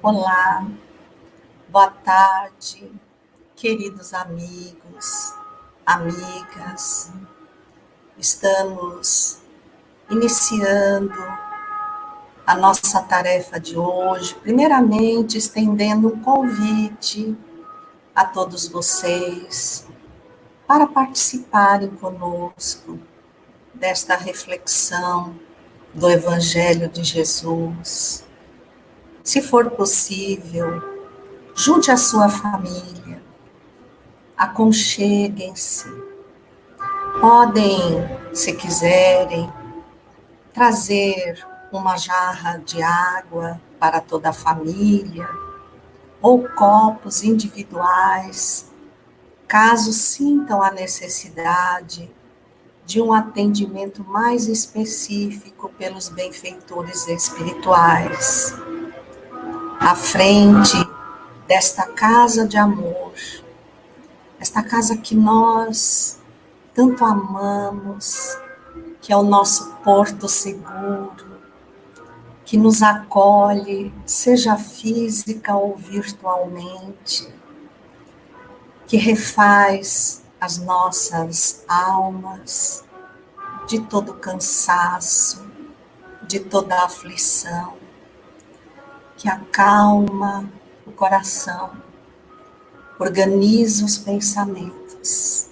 Olá, boa tarde, queridos amigos, amigas. Estamos iniciando a nossa tarefa de hoje, primeiramente estendendo um convite a todos vocês para participarem conosco desta reflexão do Evangelho de Jesus. Se for possível, junte a sua família, aconcheguem-se. Podem, se quiserem, trazer uma jarra de água para toda a família, ou copos individuais, caso sintam a necessidade de um atendimento mais específico pelos benfeitores espirituais. À frente desta casa de amor, esta casa que nós tanto amamos, que é o nosso porto seguro, que nos acolhe, seja física ou virtualmente, que refaz as nossas almas de todo cansaço, de toda aflição, que acalma o coração, organiza os pensamentos.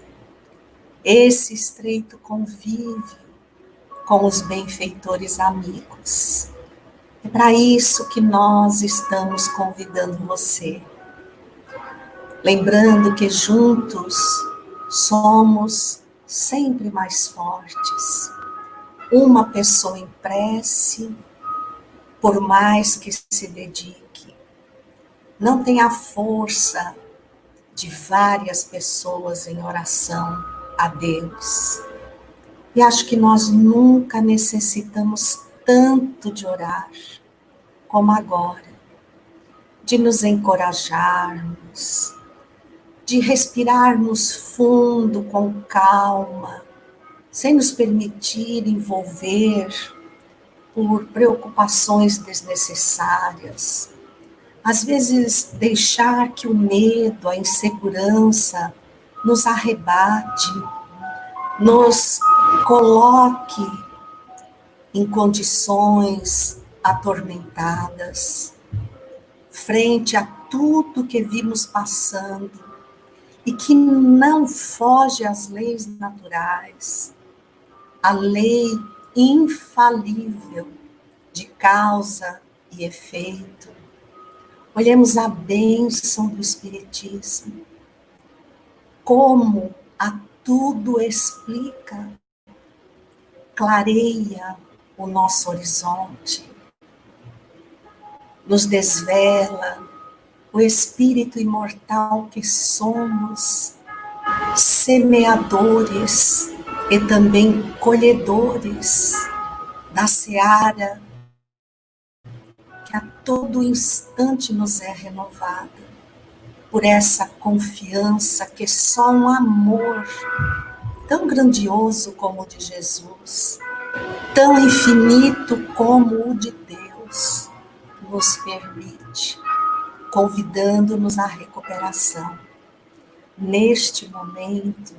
Esse estreito convívio com os benfeitores amigos. É para isso que nós estamos convidando você. Lembrando que juntos somos sempre mais fortes. Uma pessoa em prece, por mais que se dedique, não tem a força de várias pessoas em oração a Deus. E acho que nós nunca necessitamos tanto de orar como agora, de nos encorajarmos, de respirarmos fundo com calma, sem nos permitir envolver por preocupações desnecessárias. Às vezes, deixar que o medo, a insegurança nos arrebate, nos coloque em condições atormentadas, frente a tudo que vimos passando e que não foge às leis naturais, a lei infalível de causa e efeito. Olhemos a bênção do Espiritismo, como a tudo explica, clareia o nosso horizonte, nos desvela o espírito imortal que somos, semeadores e também colhedores da seara que a todo instante nos é renovada, por essa confiança que só um amor tão grandioso como o de Jesus, tão infinito como o de Deus, nos permite, convidando-nos à recuperação. Neste momento,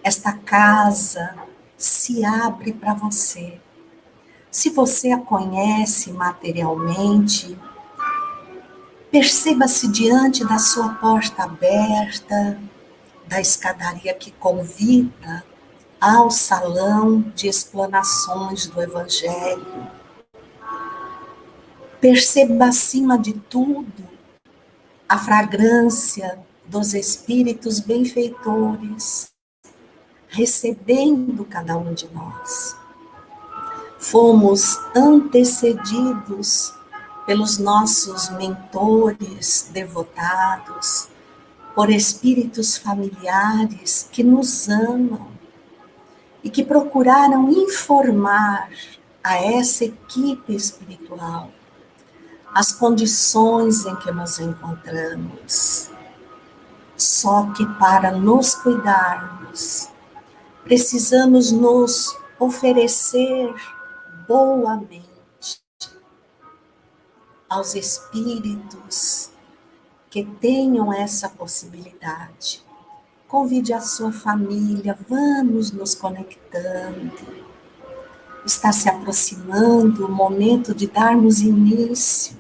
esta casa se abre para você. Se você a conhece materialmente, perceba-se diante da sua porta aberta, da escadaria que convida ao salão de explanações do Evangelho. Perceba, acima de tudo, a fragrância dos espíritos benfeitores, recebendo cada um de nós. Fomos antecedidos pelos nossos mentores devotados, por espíritos familiares que nos amam e que procuraram informar a essa equipe espiritual as condições em que nos encontramos. Só que para nos cuidarmos, precisamos nos oferecer boamente aos espíritos que tenham essa possibilidade. Convide a sua família, vamos nos conectando. Está se aproximando o momento de darmos início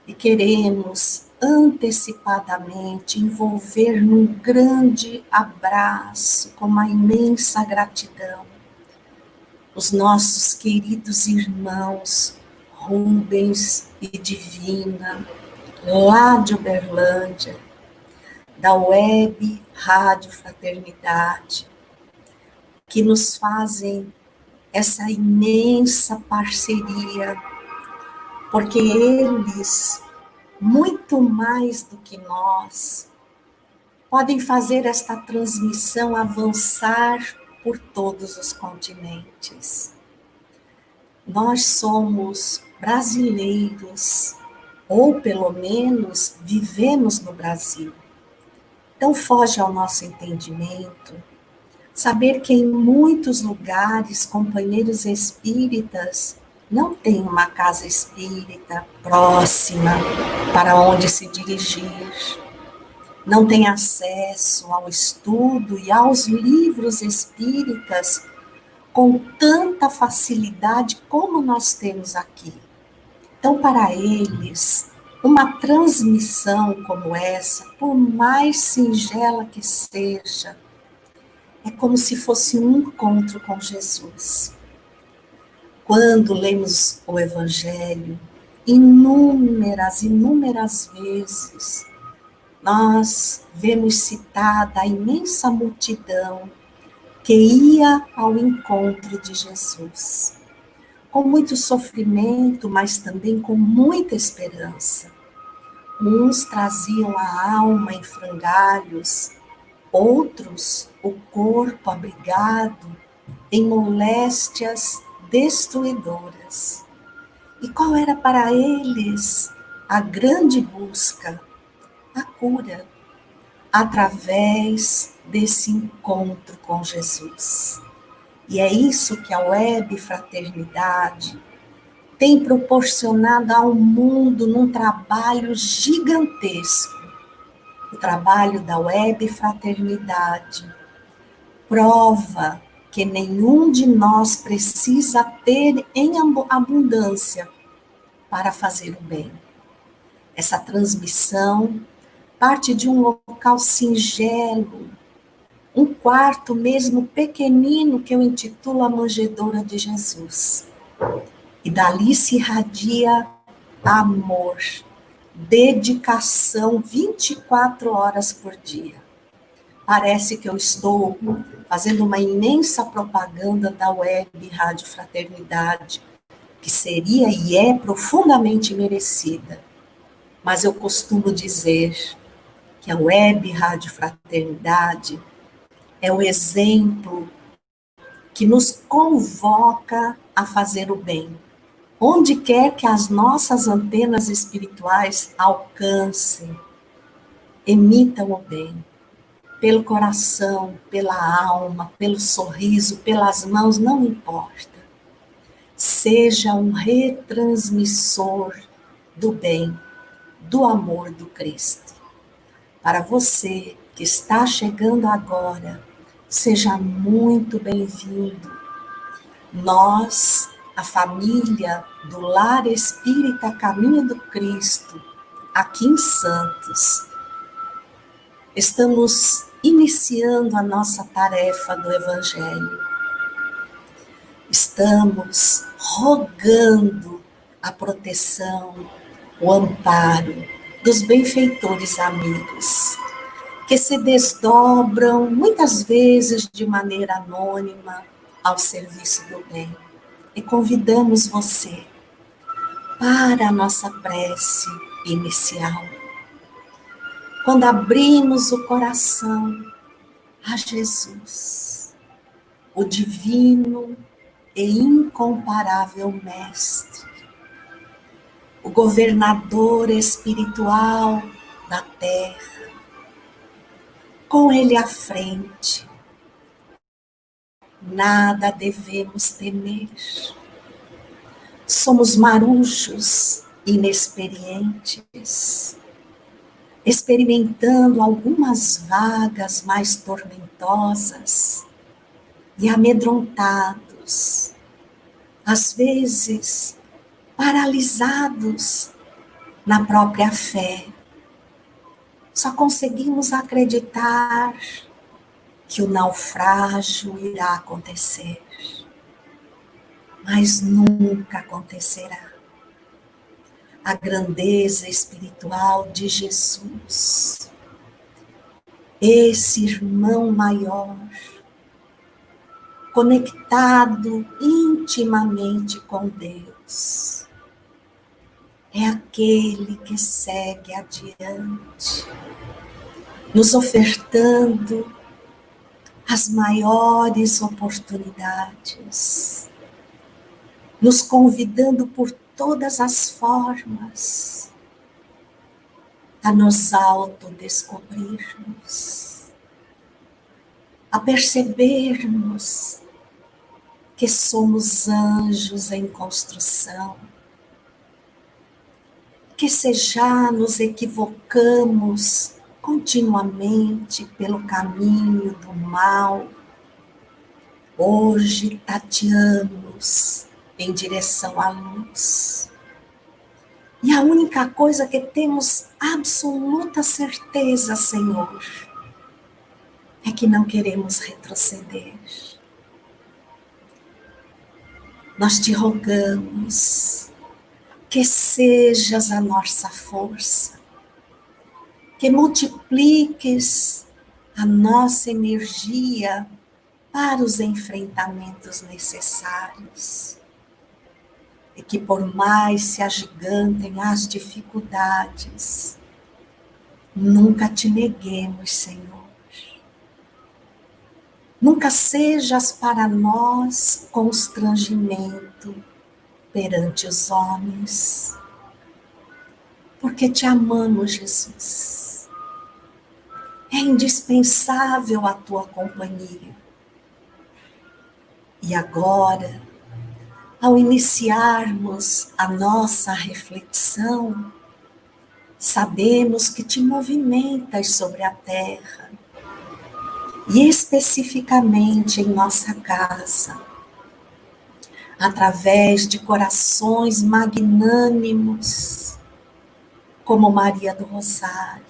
e queremos antecipadamente envolver num grande abraço com uma imensa gratidão os nossos queridos irmãos Rubens e Divina, lá de Uberlândia, da Web Rádio Fraternidade, que nos fazem essa imensa parceria, porque eles, muito mais do que nós, podem fazer esta transmissão avançar por todos os continentes. Nós somos brasileiros, ou pelo menos vivemos no Brasil. Então foge ao nosso entendimento saber que em muitos lugares, companheiros espíritas não têm uma casa espírita próxima para onde se dirigir, não têm acesso ao estudo e aos livros espíritas com tanta facilidade como nós temos aqui. Então, para eles, uma transmissão como essa, por mais singela que seja, é como se fosse um encontro com Jesus. Quando lemos o Evangelho, inúmeras vezes, nós vemos citada a imensa multidão que ia ao encontro de Jesus, com muito sofrimento, mas também com muita esperança. Uns traziam a alma em frangalhos, outros o corpo abrigado em moléstias destruidoras. E qual era para eles a grande busca? A cura, através desse encontro com Jesus. E é isso que a Web Fraternidade tem proporcionado ao mundo num trabalho gigantesco. O trabalho da Web Fraternidade prova que nenhum de nós precisa ter em abundância para fazer o bem. Essa transmissão parte de um local singelo, um quarto mesmo pequenino que eu intitulo a Manjedoura de Jesus. E dali se irradia amor, dedicação 24 horas por dia. Parece que eu estou fazendo uma imensa propaganda da Web Rádio Fraternidade, que seria e é profundamente merecida. Mas eu costumo dizer que a Web Rádio Fraternidade é o exemplo que nos convoca a fazer o bem. Onde quer que as nossas antenas espirituais alcancem, emitam o bem. Pelo coração, pela alma, pelo sorriso, pelas mãos, não importa. Seja um retransmissor do bem, do amor do Cristo. Para você que está chegando agora, seja muito bem-vindo. Nós, a família do Lar Espírita Caminho do Cristo, aqui em Santos, estamos iniciando a nossa tarefa do Evangelho. Estamos rogando a proteção, o amparo dos benfeitores amigos, que se desdobram muitas vezes de maneira anônima ao serviço do bem. E convidamos você para a nossa prece inicial. Quando abrimos o coração a Jesus, o divino e incomparável Mestre, o governador espiritual da terra, com ele à frente, nada devemos temer. Somos marujos inexperientes, experimentando algumas vagas mais tormentosas e amedrontados, às vezes paralisados na própria fé. Só conseguimos acreditar que o naufrágio irá acontecer, mas nunca acontecerá. A grandeza espiritual de Jesus, esse irmão maior, conectado intimamente com Deus, é aquele que segue adiante, nos ofertando as maiores oportunidades, nos convidando por todas as formas a nos autodescobrirmos, a percebermos que somos anjos em construção, que se já nos equivocamos continuamente pelo caminho do mal, hoje tateamos em direção à luz. E a única coisa que temos absoluta certeza, Senhor, é que não queremos retroceder. Nós te rogamos que sejas a nossa força, que multipliques a nossa energia para os enfrentamentos necessários. E que por mais se agigantem as dificuldades, nunca te neguemos, Senhor. Nunca sejas para nós constrangimento perante os homens, porque te amamos, Jesus. É indispensável a tua companhia. E agora, ao iniciarmos a nossa reflexão, sabemos que te movimentas sobre a terra, e especificamente em nossa casa, através de corações magnânimos, como Maria do Rosário,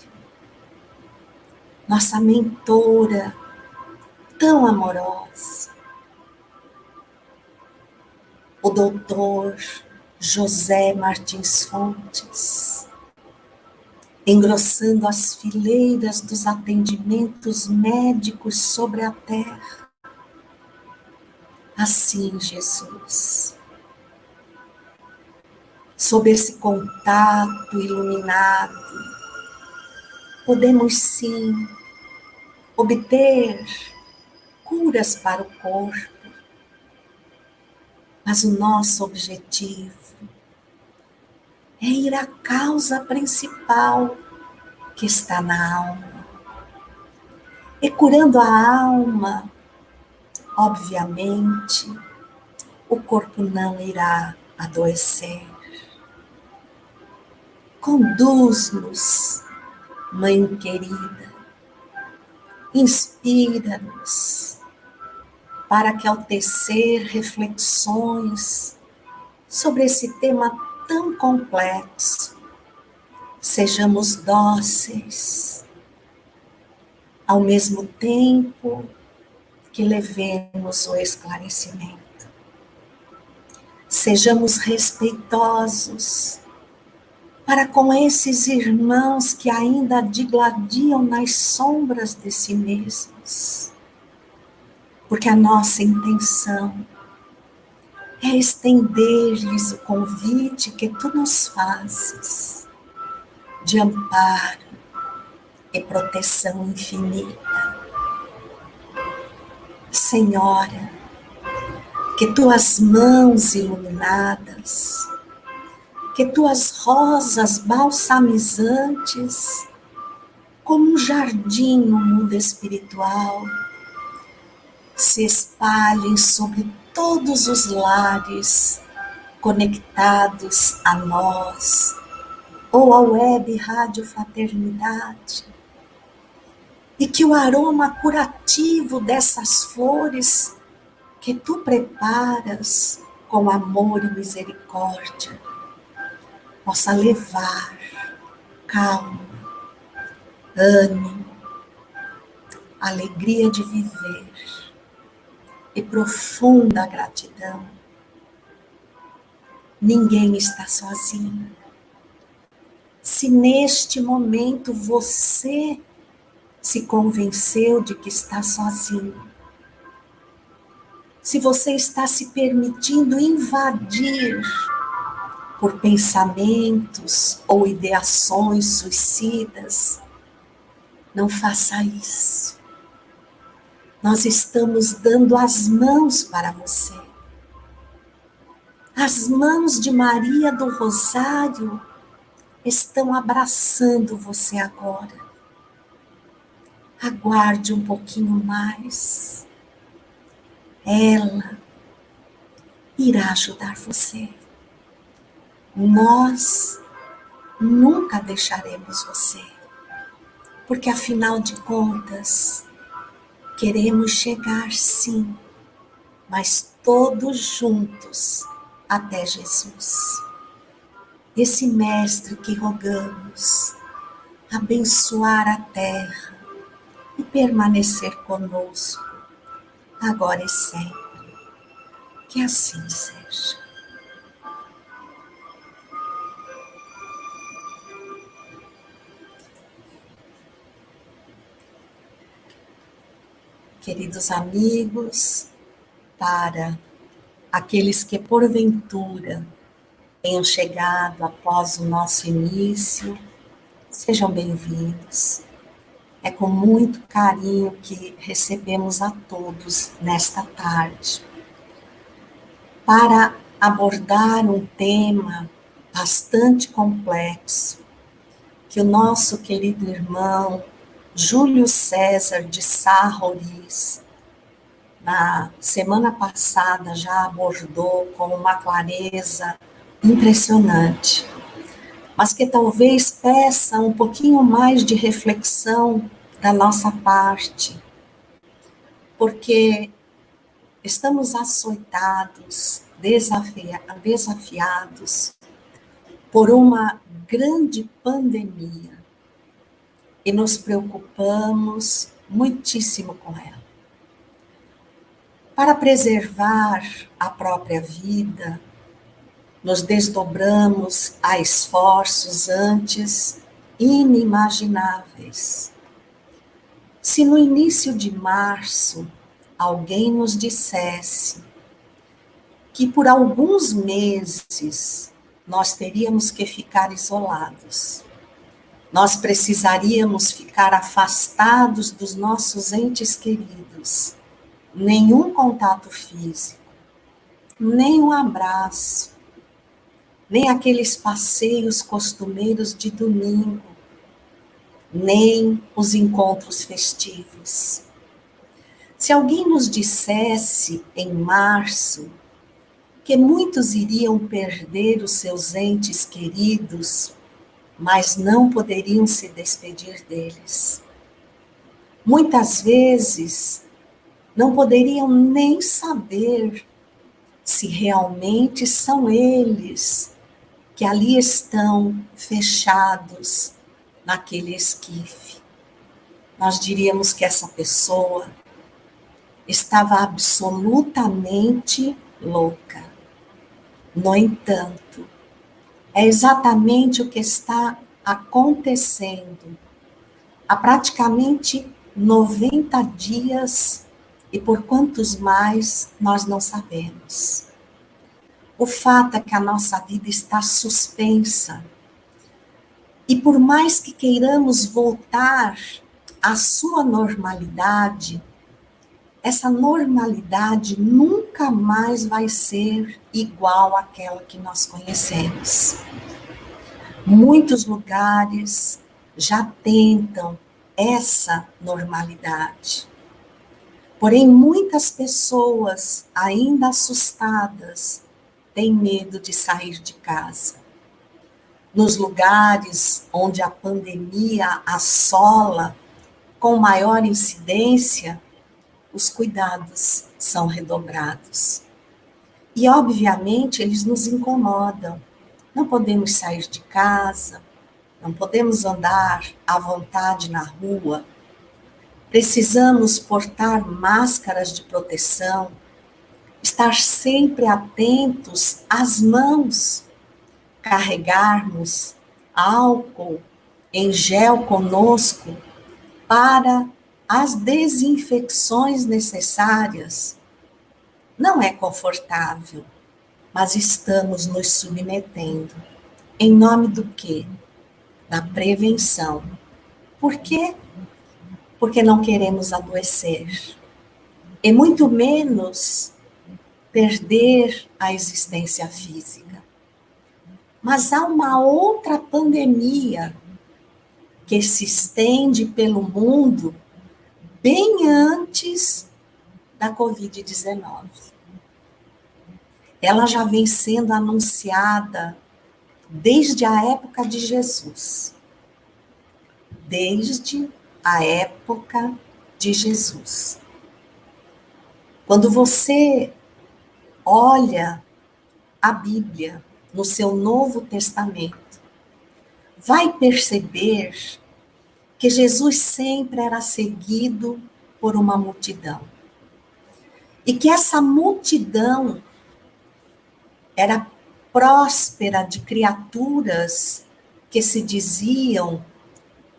nossa mentora tão amorosa, o doutor José Martins Fontes, engrossando as fileiras dos atendimentos médicos sobre a terra. Assim, Jesus, sob esse contato iluminado, podemos sim obter curas para o corpo, mas o nosso objetivo é ir à causa principal que está na alma. E curando a alma, obviamente, o corpo não irá adoecer. Conduz-nos, Mãe querida, inspira-nos para que ao tecer reflexões sobre esse tema tão complexo, sejamos dóceis, ao mesmo tempo que levemos o esclarecimento. Sejamos respeitosos para com esses irmãos que ainda digladiam nas sombras de si mesmos, porque a nossa intenção é estender-lhes o convite que tu nos fazes, de amparo e proteção infinita. Senhora, que tuas mãos iluminadas, que tuas rosas balsamizantes, como um jardim no mundo espiritual, se espalhem sobre todos os lares conectados a nós, ou à web Rádio Fraternidade, e que o aroma curativo dessas flores que tu preparas com amor e misericórdia possa levar calma, ânimo, alegria de viver e profunda gratidão. Ninguém está sozinho. Se neste momento você se convenceu de que está sozinho, se você está se permitindo invadir por pensamentos ou ideações suicidas, não faça isso. Nós estamos dando as mãos para você. As mãos de Maria do Rosário estão abraçando você agora. Aguarde um pouquinho mais. Ela irá ajudar você. Nós nunca deixaremos você, porque afinal de contas, queremos chegar sim, mas todos juntos até Jesus. Esse mestre que rogamos, abençoar a terra e permanecer conosco, agora e sempre. Que assim seja. Queridos amigos, para aqueles que porventura tenham chegado após o nosso início, sejam bem-vindos. É com muito carinho que recebemos a todos nesta tarde para abordar um tema bastante complexo que o nosso querido irmão Júlio César de Sá Roriz, na semana passada, já abordou com uma clareza impressionante, mas que talvez peça um pouquinho mais de reflexão da nossa parte, porque estamos açoitados, desafiados por uma grande pandemia e nos preocupamos muitíssimo com ela. Para preservar a própria vida, nos desdobramos a esforços antes inimagináveis. Se no início de março alguém nos dissesse que por alguns meses nós teríamos que ficar isolados, nós precisaríamos ficar afastados dos nossos entes queridos, nenhum contato físico, nem um abraço, nem aqueles passeios costumeiros de domingo, nem os encontros festivos. Se alguém nos dissesse em março que muitos iriam perder os seus entes queridos, mas não poderiam se despedir deles. Muitas vezes não poderiam nem saber se realmente são eles que ali estão fechados naquele esquife. Nós diríamos que essa pessoa estava absolutamente louca. No entanto, é exatamente o que está acontecendo há praticamente 90 dias e por quantos mais nós não sabemos. O fato é que a nossa vida está suspensa. E por mais que queiramos voltar à sua normalidade, essa normalidade nunca mais vai ser igual àquela que nós conhecemos. Muitos lugares já tentam essa normalidade. Porém, muitas pessoas, ainda assustadas, têm medo de sair de casa. Nos lugares onde a pandemia assola com maior incidência, os cuidados são redobrados. E, obviamente, eles nos incomodam. Não podemos sair de casa, não podemos andar à vontade na rua. Precisamos portar máscaras de proteção, estar sempre atentos às mãos, carregarmos álcool em gel conosco para as desinfecções necessárias. Não é confortável, mas estamos nos submetendo. Em nome do quê? Da prevenção. Por quê? Porque não queremos adoecer. E muito menos perder a existência física. Mas há uma outra pandemia que se estende pelo mundo bem antes da Covid-19. Ela já vem sendo anunciada desde a época de Jesus. Desde a época de Jesus. Quando você olha a Bíblia no seu Novo Testamento, vai perceber que Jesus sempre era seguido por uma multidão. E que essa multidão era próspera de criaturas que se diziam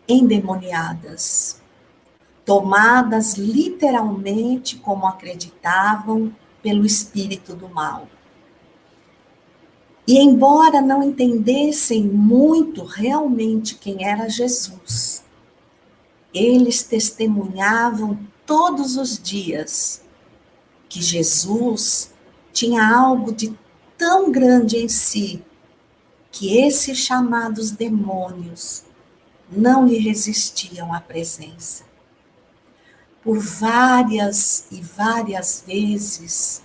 endemoniadas, tomadas literalmente, como acreditavam, pelo espírito do mal. E embora não entendessem muito realmente quem era Jesus, eles testemunhavam todos os dias que Jesus tinha algo de tão grande em si, que esses chamados demônios não lhe resistiam à presença. Por várias e várias vezes,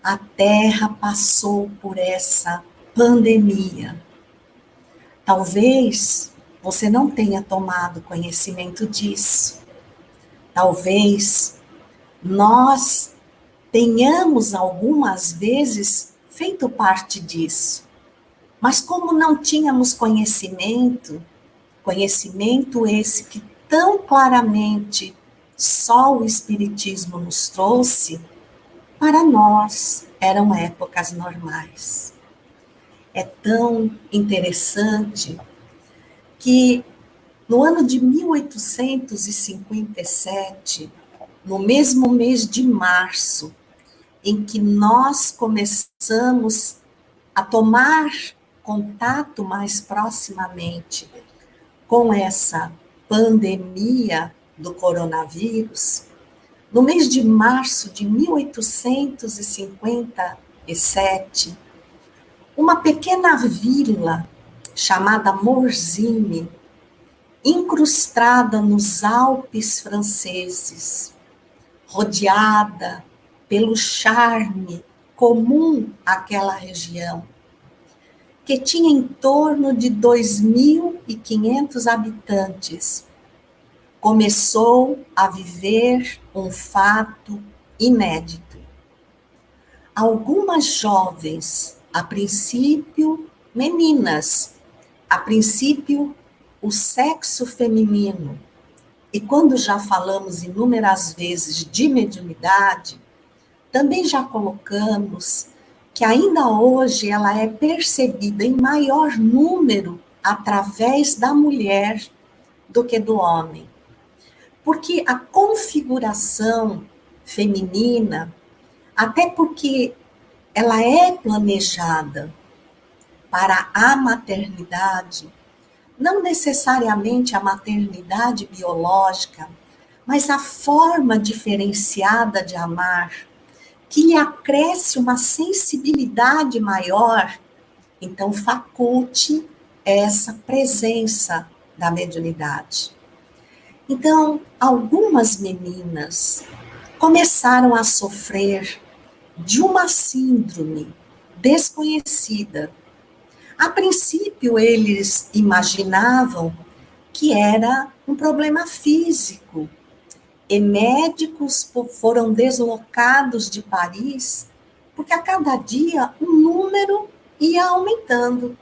a Terra passou por essa pandemia. Talvez você não tenha tomado conhecimento disso. Talvez nós tenhamos algumas vezes feito parte disso. Mas como não tínhamos conhecimento esse que tão claramente só o Espiritismo nos trouxe, para nós eram épocas normais. É tão interessante que no ano de 1857, no mesmo mês de março, em que nós começamos a tomar contato mais proximamente com essa pandemia do coronavírus, no mês de março de 1857, uma pequena vila chamada Morzine, incrustada nos Alpes franceses, rodeada pelo charme comum àquela região, que tinha em torno de 2.500 habitantes, começou a viver um fato inédito. Algumas jovens, a princípio meninas, a princípio o sexo feminino, e quando já falamos inúmeras vezes de mediunidade, também já colocamos que ainda hoje ela é percebida em maior número através da mulher do que do homem. Porque a configuração feminina, até porque ela é planejada para a maternidade, não necessariamente a maternidade biológica, mas a forma diferenciada de amar, que lhe acresce uma sensibilidade maior, então faculte essa presença da mediunidade. Então, algumas meninas começaram a sofrer de uma síndrome desconhecida. A princípio, eles imaginavam que era um problema físico, e médicos foram deslocados de Paris, porque a cada dia o número ia aumentando.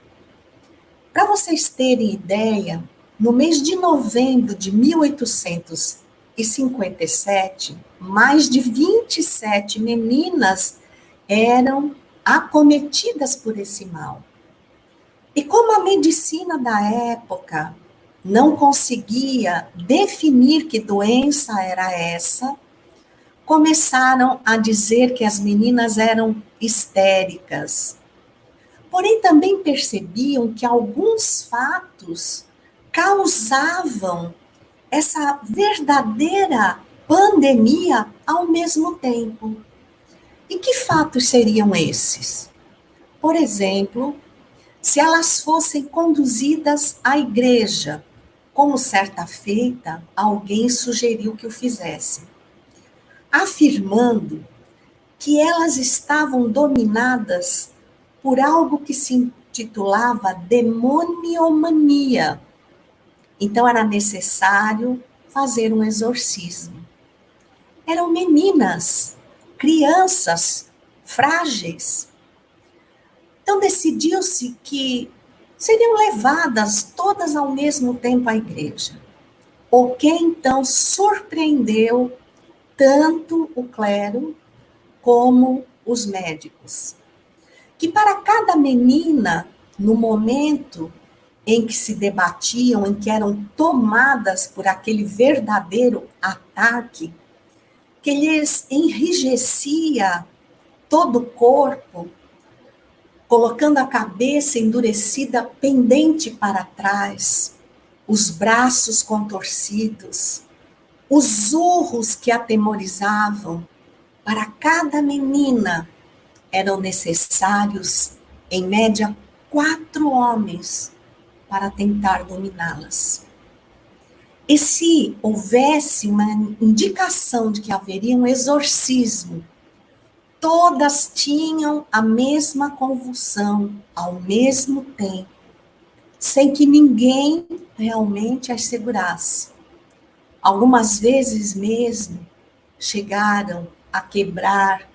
Para vocês terem ideia, no mês de novembro de 1857, mais de 27 meninas eram acometidas por esse mal. E como a medicina da época não conseguia definir que doença era essa, começaram a dizer que as meninas eram histéricas. Porém, também percebiam que alguns fatos causavam essa verdadeira pandemia ao mesmo tempo. E que fatos seriam esses? Por exemplo, se elas fossem conduzidas à igreja, como certa feita alguém sugeriu que o fizessem, afirmando que elas estavam dominadas por algo que se intitulava demoniomania. Então era necessário fazer um exorcismo. Eram meninas, crianças, frágeis. Então decidiu-se que seriam levadas todas ao mesmo tempo à igreja. O que então surpreendeu tanto o clero como os médicos. Que para cada menina, no momento em que se debatiam, em que eram tomadas por aquele verdadeiro ataque, que lhes enrijecia todo o corpo, colocando a cabeça endurecida pendente para trás, os braços contorcidos, os urros que atemorizavam, para cada menina eram necessários, em média, 4 homens para tentar dominá-las. E se houvesse uma indicação de que haveria um exorcismo, todas tinham a mesma convulsão ao mesmo tempo, sem que ninguém realmente as segurasse. Algumas vezes mesmo chegaram a quebrar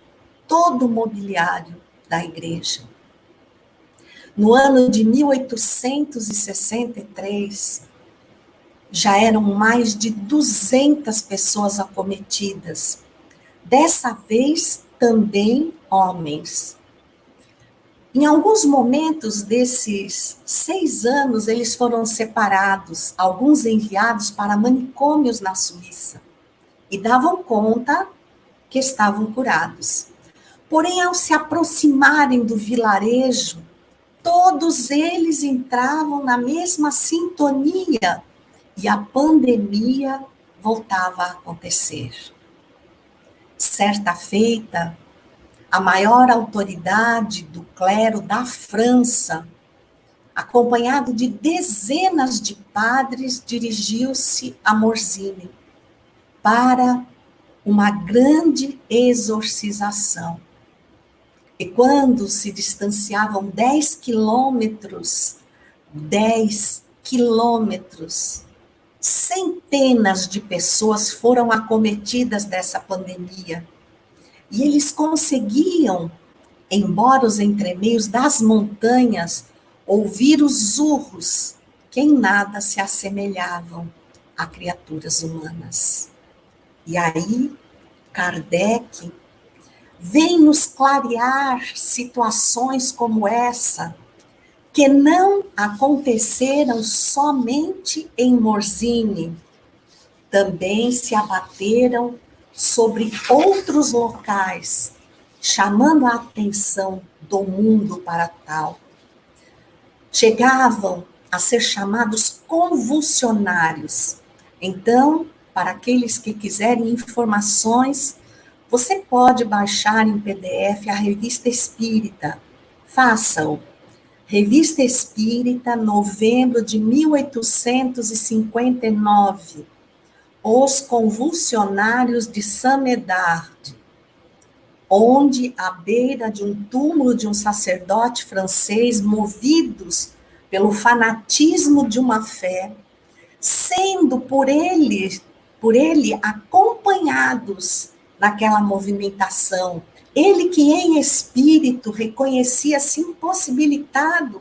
todo o mobiliário da igreja. No ano de 1863, já eram mais de 200 pessoas acometidas. Dessa vez, também homens. Em alguns momentos desses 6 anos, eles foram separados, alguns enviados para manicômios na Suíça, e davam conta que estavam curados. Porém, ao se aproximarem do vilarejo, todos eles entravam na mesma sintonia e a pandemia voltava a acontecer. Certa feita, a maior autoridade do clero da França, acompanhado de dezenas de padres, dirigiu-se a Morzine para uma grande exorcização. E quando se distanciavam 10 quilômetros, centenas de pessoas foram acometidas dessa pandemia. E eles conseguiam, embora os entremeios das montanhas, ouvir os urros que em nada se assemelhavam a criaturas humanas. E aí, Kardec vem nos clarear situações como essa, que não aconteceram somente em Morzine, também se abateram sobre outros locais, chamando a atenção do mundo para tal. Chegavam a ser chamados convulsionários. Então, para aqueles que quiserem informações, você pode baixar em PDF a Revista Espírita. Faça-o. Revista Espírita, novembro de 1859. Os Convulsionários de Saint-Médard. onde, à beira de um túmulo de um sacerdote francês, movidos pelo fanatismo de uma fé, sendo por ele acompanhados naquela movimentação, ele que em espírito reconhecia-se impossibilitado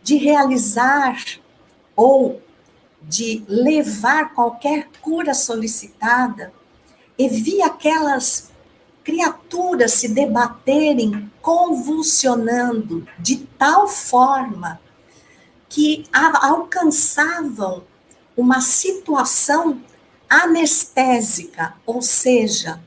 de realizar ou de levar qualquer cura solicitada, e via aquelas criaturas se debaterem, convulsionando, de tal forma que alcançavam uma situação anestésica, ou seja,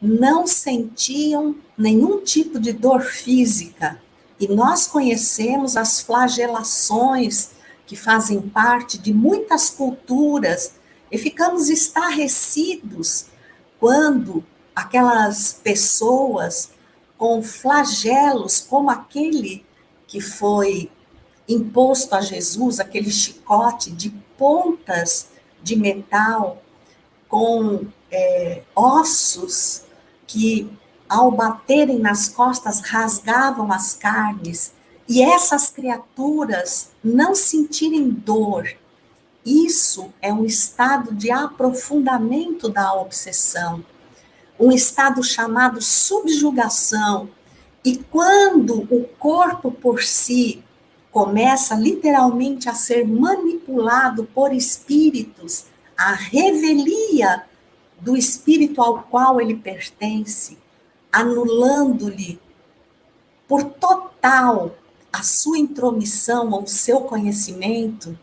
não sentiam nenhum tipo de dor física. E nós conhecemos as flagelações que fazem parte de muitas culturas e ficamos estarrecidos quando aquelas pessoas com flagelos como aquele que foi imposto a Jesus, aquele chicote de pontas de metal com ossos que, ao baterem nas costas, rasgavam as carnes, e essas criaturas não sentirem dor. Isso é um estado de aprofundamento da obsessão, um estado chamado subjugação. E quando o corpo por si começa literalmente a ser manipulado por espíritos, a revelia do espírito ao qual ele pertence, anulando-lhe por total a sua intromissão ou o seu conhecimento,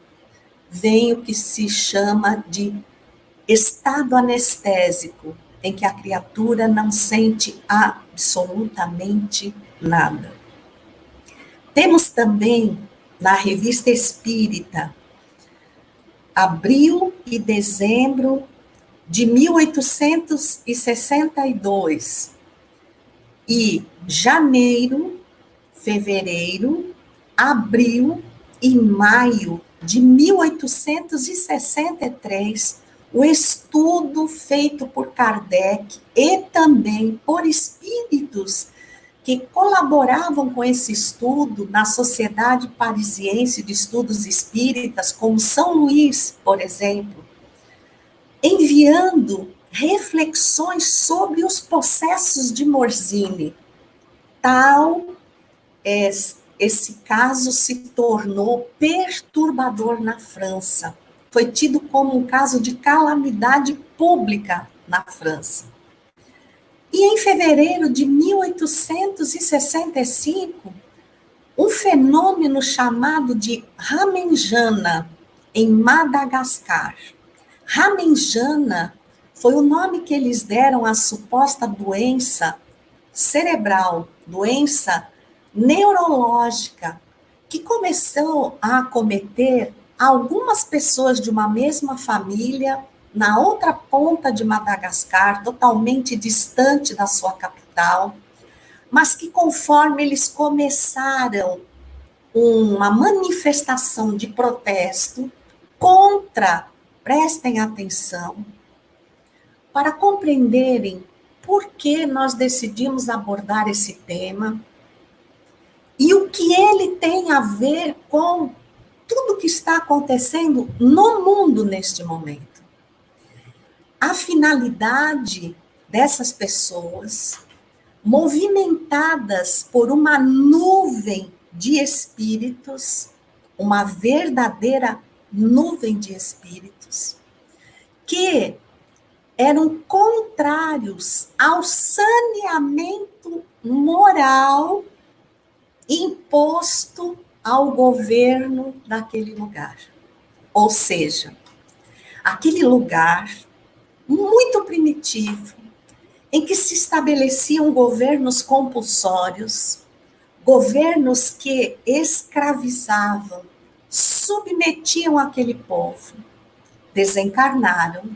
vem o que se chama de estado anestésico, em que a criatura não sente absolutamente nada. Temos também, na Revista Espírita, abril e dezembro de 1862, e janeiro, fevereiro, abril e maio de 1863, o estudo feito por Kardec e também por espíritos que colaboravam com esse estudo na Sociedade Parisiense de Estudos Espíritas, como São Luís, por exemplo, enviando reflexões sobre os processos de Morzine. Esse caso se tornou perturbador na França. Foi tido como um caso de calamidade pública na França. E em fevereiro de 1865, um fenômeno chamado de Ramenjana, em Madagascar. Ramenjana foi o nome que eles deram à suposta doença cerebral, doença neurológica, que começou a acometer algumas pessoas de uma mesma família na outra ponta de Madagascar, totalmente distante da sua capital, mas que conforme eles começaram uma manifestação de protesto contra, prestem atenção, para compreenderem por que nós decidimos abordar esse tema e o que ele tem a ver com tudo que está acontecendo no mundo neste momento. A finalidade dessas pessoas, movimentadas por uma nuvem de espíritos, uma verdadeira nuvem de espíritos, que eram contrários ao saneamento moral imposto ao governo daquele lugar. Ou seja, aquele lugar muito primitivo, em que se estabeleciam governos compulsórios, governos que escravizavam, submetiam aquele povo, desencarnaram,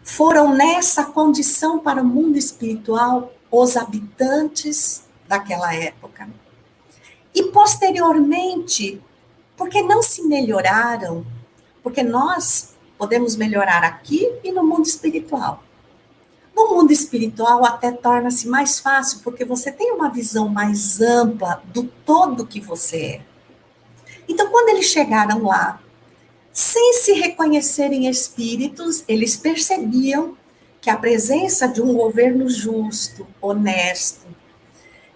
foram nessa condição para o mundo espiritual os habitantes daquela época. E posteriormente, porque não se melhoraram, porque nós podemos melhorar aqui e no mundo espiritual. O mundo espiritual até torna-se mais fácil, porque você tem uma visão mais ampla do todo que você é. Então, quando eles chegaram lá, sem se reconhecerem espíritos, eles percebiam que a presença de um governo justo, honesto,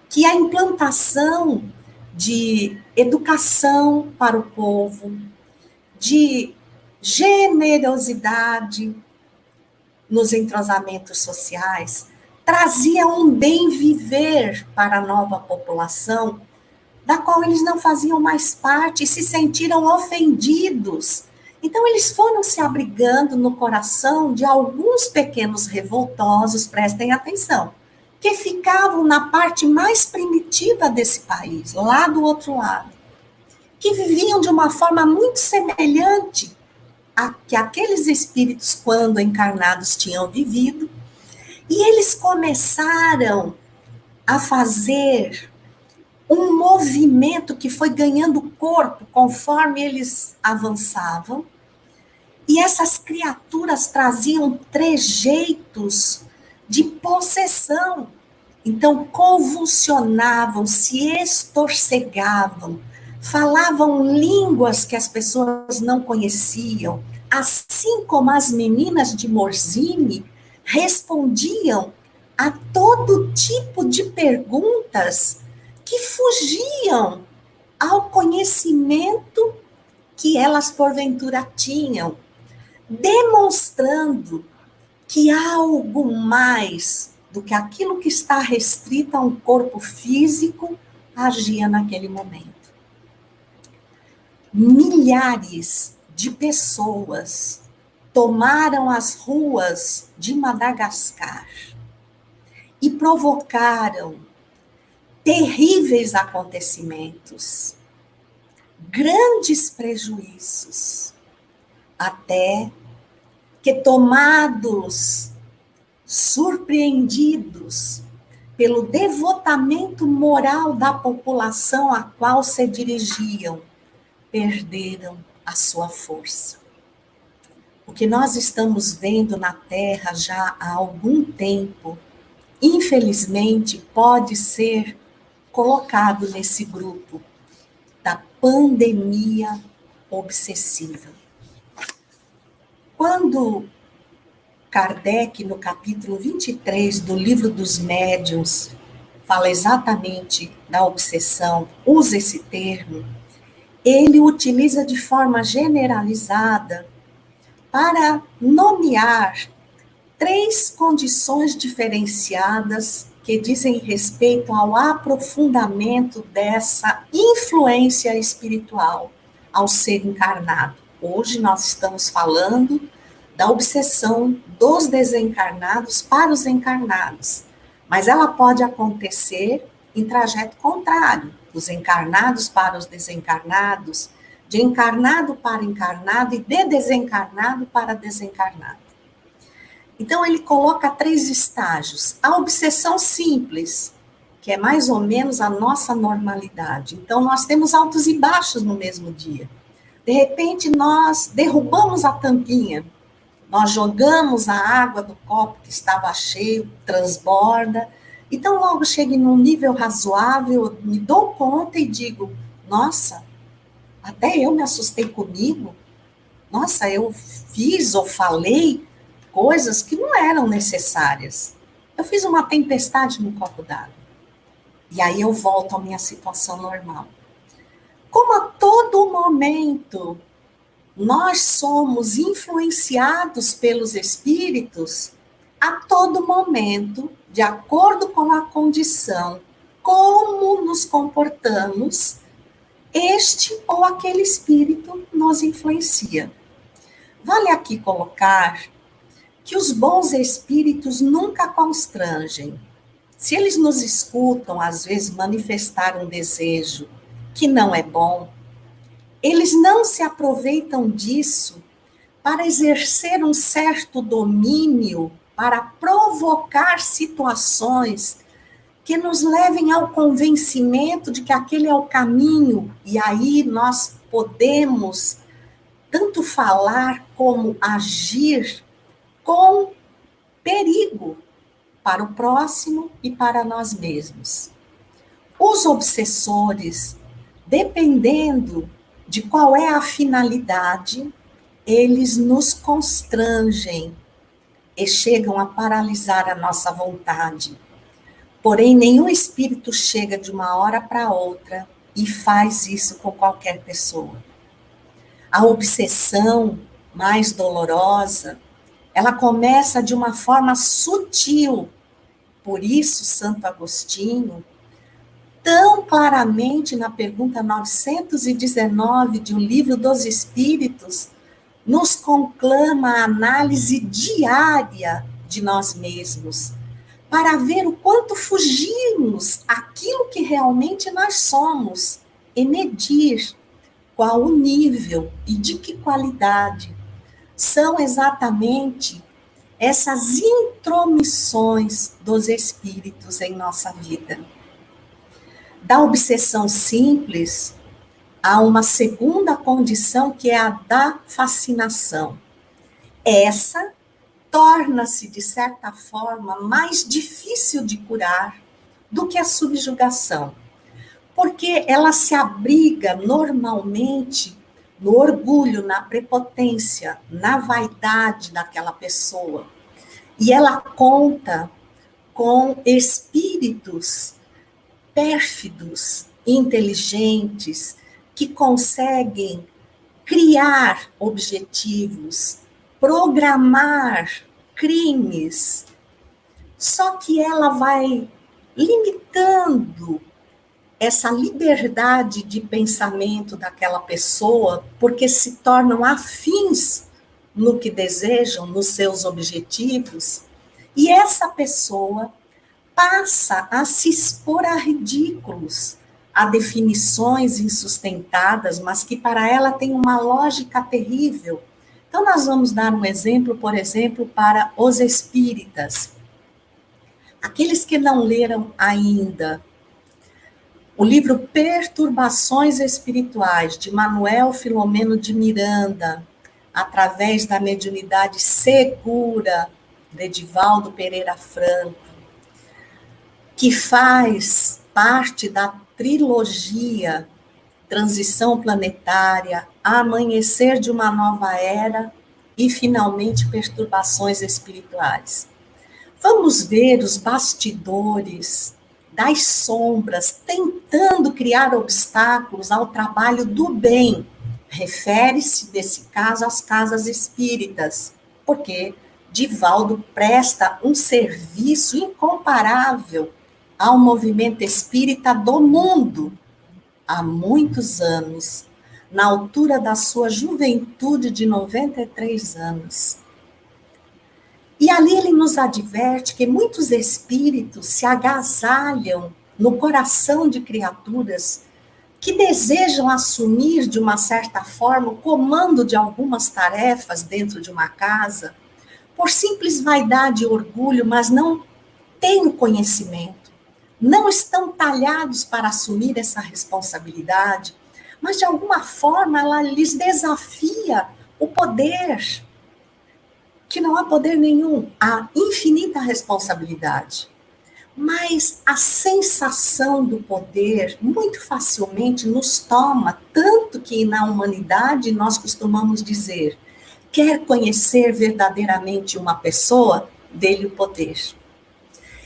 que a implantação de educação para o povo, de generosidade nos entrosamentos sociais, trazia um bem viver para a nova população, da qual eles não faziam mais parte e se sentiram ofendidos. Então, eles foram se abrigando no coração de alguns pequenos revoltosos, prestem atenção, que ficavam na parte mais primitiva desse país, lá do outro lado, que viviam de uma forma muito semelhante a que aqueles espíritos, quando encarnados, tinham vivido, e eles começaram a fazer um movimento que foi ganhando corpo conforme eles avançavam, e essas criaturas traziam trejeitos de possessão. Então, convulsionavam, se estorcegavam, falavam línguas que as pessoas não conheciam, assim como as meninas de Morzine respondiam a todo tipo de perguntas que fugiam ao conhecimento que elas porventura tinham, demonstrando que há algo mais do que aquilo que está restrito a um corpo físico agia naquele momento. Milhares de pessoas tomaram as ruas de Madagascar e provocaram terríveis acontecimentos, grandes prejuízos, até que, tomados, surpreendidos pelo devotamento moral da população a qual se dirigiam, perderam a sua força. O que nós estamos vendo na Terra já há algum tempo, infelizmente, pode ser colocado nesse grupo da pandemia obsessiva. Quando Kardec, no capítulo 23 do Livro dos Médiuns, fala exatamente da obsessão, usa esse termo, ele utiliza de forma generalizada para nomear 3 condições diferenciadas que dizem respeito ao aprofundamento dessa influência espiritual ao ser encarnado. Hoje nós estamos falando da obsessão dos desencarnados para os encarnados, mas ela pode acontecer em trajeto contrário, dos encarnados para os desencarnados, de encarnado para encarnado e de desencarnado para desencarnado. Então, ele coloca 3 estágios. A obsessão simples, que é mais ou menos a nossa normalidade. Então, nós temos altos e baixos no mesmo dia. De repente, nós derrubamos a tampinha, nós jogamos a água do copo que estava cheio, transborda. Então, logo chego num nível razoável, me dou conta e digo, nossa, até eu me assustei comigo. Nossa, eu fiz ou falei coisas que não eram necessárias. Eu fiz uma tempestade no copo d'água. E aí eu volto à minha situação normal. Como a todo momento nós somos influenciados pelos espíritos, a todo momento, de acordo com a condição, como nos comportamos, este ou aquele espírito nos influencia. Vale aqui colocar que os bons espíritos nunca constrangem. Se eles nos escutam, às vezes, manifestar um desejo que não é bom, eles não se aproveitam disso para exercer um certo domínio, para provocar situações que nos levem ao convencimento de que aquele é o caminho, e aí nós podemos tanto falar como agir com perigo. para o próximo e para nós mesmos. Os obsessores, dependendo de qual é a finalidade, eles nos constrangem e chegam a paralisar a nossa vontade. Porém, nenhum espírito chega de uma hora para outra e faz isso com qualquer pessoa. A obsessão mais dolorosa, ela começa de uma forma sutil. Por isso, Santo Agostinho, tão claramente na pergunta 919 de O Livro dos Espíritos, nos conclama a análise diária de nós mesmos, para ver o quanto fugimos aquilo que realmente nós somos e medir qual o nível e de que qualidade são exatamente essas intromissões dos espíritos em nossa vida. Da obsessão simples, há uma segunda condição que é a da fascinação. Essa torna-se, de certa forma, mais difícil de curar do que a subjugação, porque ela se abriga normalmente no orgulho, na prepotência, na vaidade daquela pessoa. E ela conta com espíritos pérfidos, inteligentes, que conseguem criar objetivos, programar crimes. Só que ela vai limitando essa liberdade de pensamento daquela pessoa, porque se tornam afins no que desejam, nos seus objetivos, e essa pessoa passa a se expor a ridículos, a definições insustentadas, mas que para ela tem uma lógica terrível. Então, nós vamos dar um exemplo, por exemplo, para os espíritas. Aqueles que não leram ainda o livro Perturbações Espirituais, de Manuel Filomeno de Miranda, através da mediunidade segura de Edivaldo Pereira Franco, que faz parte da trilogia Transição Planetária, Amanhecer de uma Nova Era e, finalmente, Perturbações Espirituais. Vamos ver os bastidores das sombras tentando criar obstáculos ao trabalho do bem. Refere-se, nesse caso, às casas espíritas, porque Divaldo presta um serviço incomparável ao movimento espírita do mundo há muitos anos, na altura da sua juventude de 93 anos. E ali ele nos adverte que muitos espíritos se agasalham no coração de criaturas que desejam assumir, de uma certa forma, o comando de algumas tarefas dentro de uma casa, por simples vaidade e orgulho, mas não têm o conhecimento, não estão talhados para assumir essa responsabilidade, mas de alguma forma ela lhes desafia o poder, que não há poder nenhum, há infinita responsabilidade. Mas a sensação do poder muito facilmente nos toma, tanto que na humanidade nós costumamos dizer: quer conhecer verdadeiramente uma pessoa, dê-lhe o poder.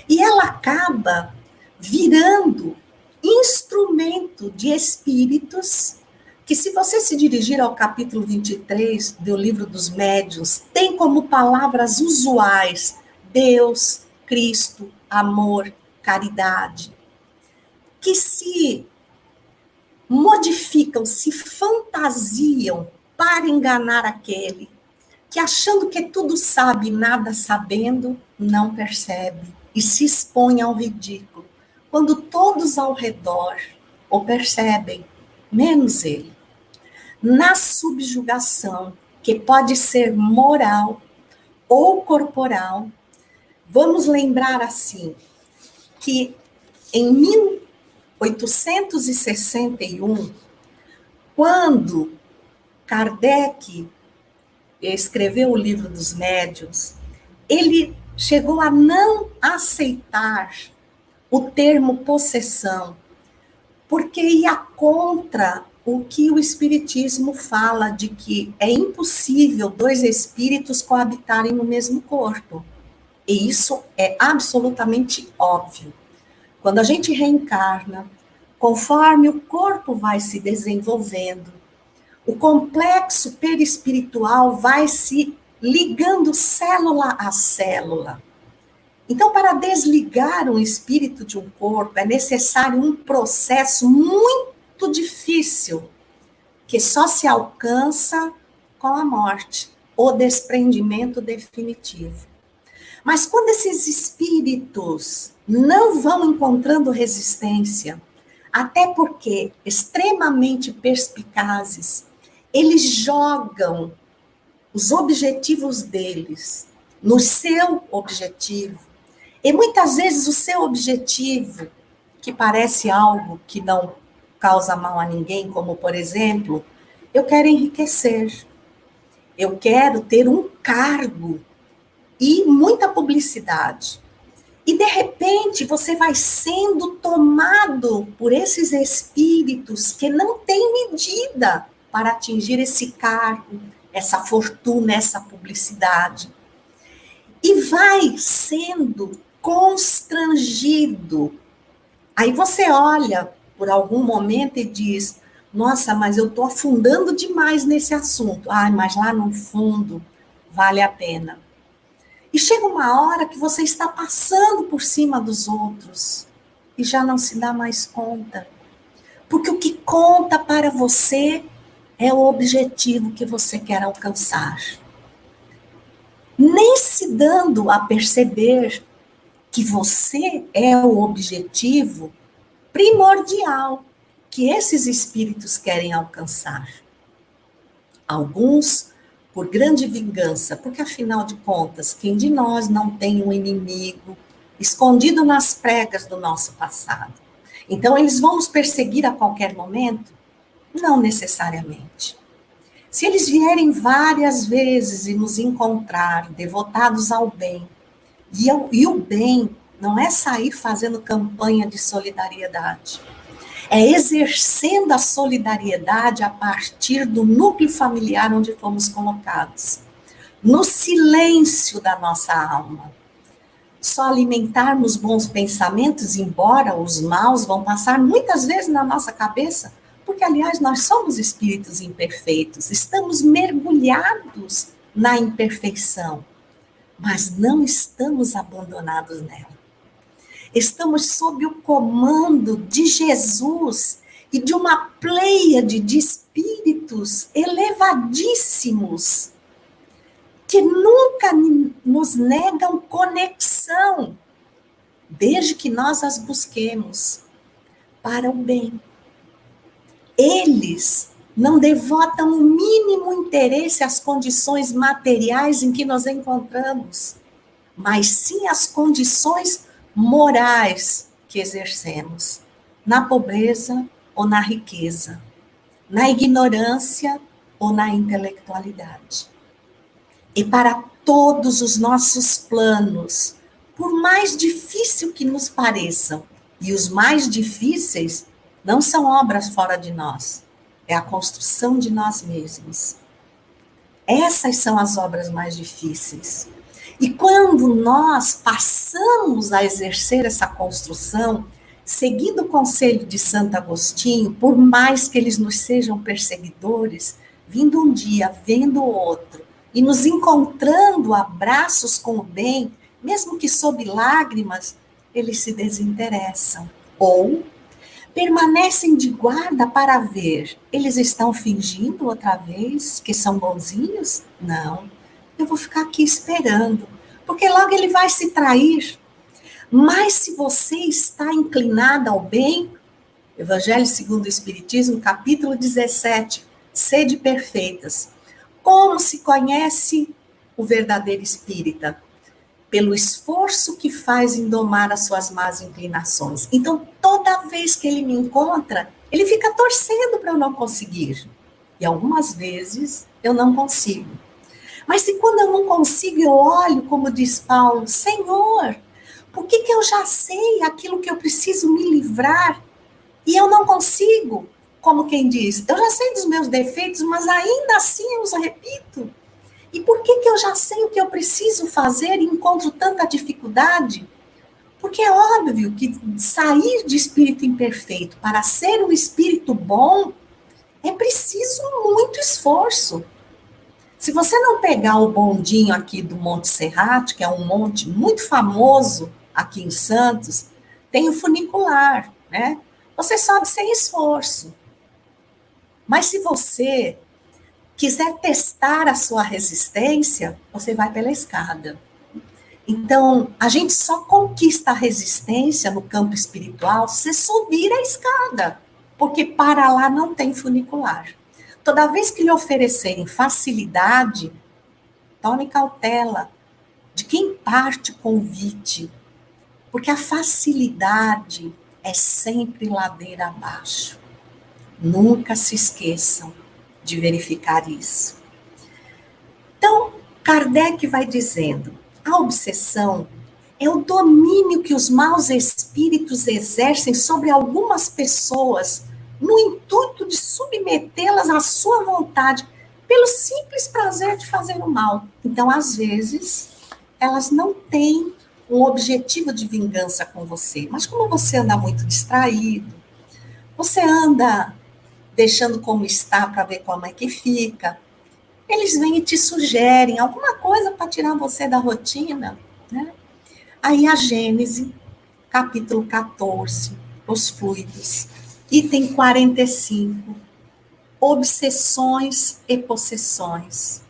E ela acaba virando instrumento de espíritos que, se você se dirigir ao capítulo 23 do Livro dos Médiuns, tem como palavras usuais Deus, Cristo, amor, caridade, que se modificam, se fantasiam para enganar aquele que, achando que tudo sabe, nada sabendo, não percebe e se expõe ao ridículo, quando todos ao redor o percebem, menos ele. Na subjugação, que pode ser moral ou corporal, vamos lembrar assim, que em 1861, quando Kardec escreveu o Livro dos Médiuns, ele chegou a não aceitar o termo possessão, porque ia contra o que o Espiritismo fala de que é impossível dois espíritos coabitarem no mesmo corpo. E isso é absolutamente óbvio. Quando a gente reencarna, conforme o corpo vai se desenvolvendo, o complexo perispiritual vai se ligando célula a célula. Então, para desligar um espírito de um corpo, é necessário um processo muito difícil, que só se alcança com a morte, o desprendimento definitivo. Mas quando esses espíritos não vão encontrando resistência, até porque extremamente perspicazes, eles jogam os objetivos deles no seu objetivo. E muitas vezes o seu objetivo, que parece algo que não causa mal a ninguém, como por exemplo, eu quero enriquecer, eu quero ter um cargo e muita publicidade. E de repente você vai sendo tomado por esses espíritos que não têm medida para atingir esse cargo, essa fortuna, essa publicidade. E vai sendo constrangido. Aí você olha por algum momento e diz, nossa, mas eu estou afundando demais nesse assunto. Ai, mas lá no fundo vale a pena. E chega uma hora que você está passando por cima dos outros e já não se dá mais conta. Porque o que conta para você é o objetivo que você quer alcançar. Nem se dando a perceber que você é o objetivo primordial que esses espíritos querem alcançar. Alguns por grande vingança, porque afinal de contas, quem de nós não tem um inimigo escondido nas pregas do nosso passado? Então, eles vão nos perseguir a qualquer momento? Não necessariamente. Se eles vierem várias vezes e nos encontrar devotados ao bem, e o bem não é sair fazendo campanha de solidariedade, é exercendo a solidariedade a partir do núcleo familiar onde fomos colocados, no silêncio da nossa alma. Só alimentarmos bons pensamentos, embora os maus vão passar muitas vezes na nossa cabeça, porque, aliás, nós somos espíritos imperfeitos, estamos mergulhados na imperfeição, mas não estamos abandonados nela. Estamos sob o comando de Jesus e de uma pleiade de espíritos elevadíssimos que nunca nos negam conexão, desde que nós as busquemos para o bem. Eles não devotam o mínimo interesse às condições materiais em que nos encontramos, mas sim às condições morais que exercemos, na pobreza ou na riqueza, na ignorância ou na intelectualidade. E para todos os nossos planos, por mais difícil que nos pareçam, e os mais difíceis não são obras fora de nós, é a construção de nós mesmos. Essas são as obras mais difíceis. E quando nós passamos a exercer essa construção, seguindo o conselho de Santo Agostinho, por mais que eles nos sejam perseguidores, vindo um dia, vendo o outro, e nos encontrando a braços com o bem, mesmo que sob lágrimas, eles se desinteressam. Ou permanecem de guarda para ver, eles estão fingindo outra vez que são bonzinhos? Não. Eu vou ficar aqui esperando, porque logo ele vai se trair. Mas se você está inclinada ao bem, Evangelho segundo o Espiritismo, capítulo 17, sede perfeitas. Como se conhece o verdadeiro espírita? Pelo esforço que faz em domar as suas más inclinações. Então, toda vez que ele me encontra, ele fica torcendo para eu não conseguir. E algumas vezes eu não consigo. Mas se quando eu não consigo, eu olho, como diz Paulo, Senhor, por que eu já sei aquilo que eu preciso me livrar e eu não consigo? Como quem diz, eu já sei dos meus defeitos, mas ainda assim eu os repito. E por que eu já sei o que eu preciso fazer e encontro tanta dificuldade? Porque é óbvio que sair de espírito imperfeito para ser um espírito bom é preciso muito esforço. Se você não pegar o bondinho aqui do Monte Serrato, que é um monte muito famoso aqui em Santos, tem o funicular, né? Você sobe sem esforço. Mas se você quiser testar a sua resistência, você vai pela escada. Então, a gente só conquista a resistência no campo espiritual se subir a escada, porque para lá não tem funicular. Toda vez que lhe oferecerem facilidade, tome cautela de quem parte o convite, porque a facilidade é sempre ladeira abaixo. Nunca se esqueçam de verificar isso. Então, Kardec vai dizendo, a obsessão é o domínio que os maus espíritos exercem sobre algumas pessoas no intuito de submetê-las à sua vontade pelo simples prazer de fazer o mal. Então, às vezes, elas não têm um objetivo de vingança com você, mas como você anda muito distraído, você anda deixando como está para ver como é que fica, eles vêm e te sugerem alguma coisa para tirar você da rotina, né? Aí a Gênese, capítulo 14, os fluidos, item 45, obsessões e possessões.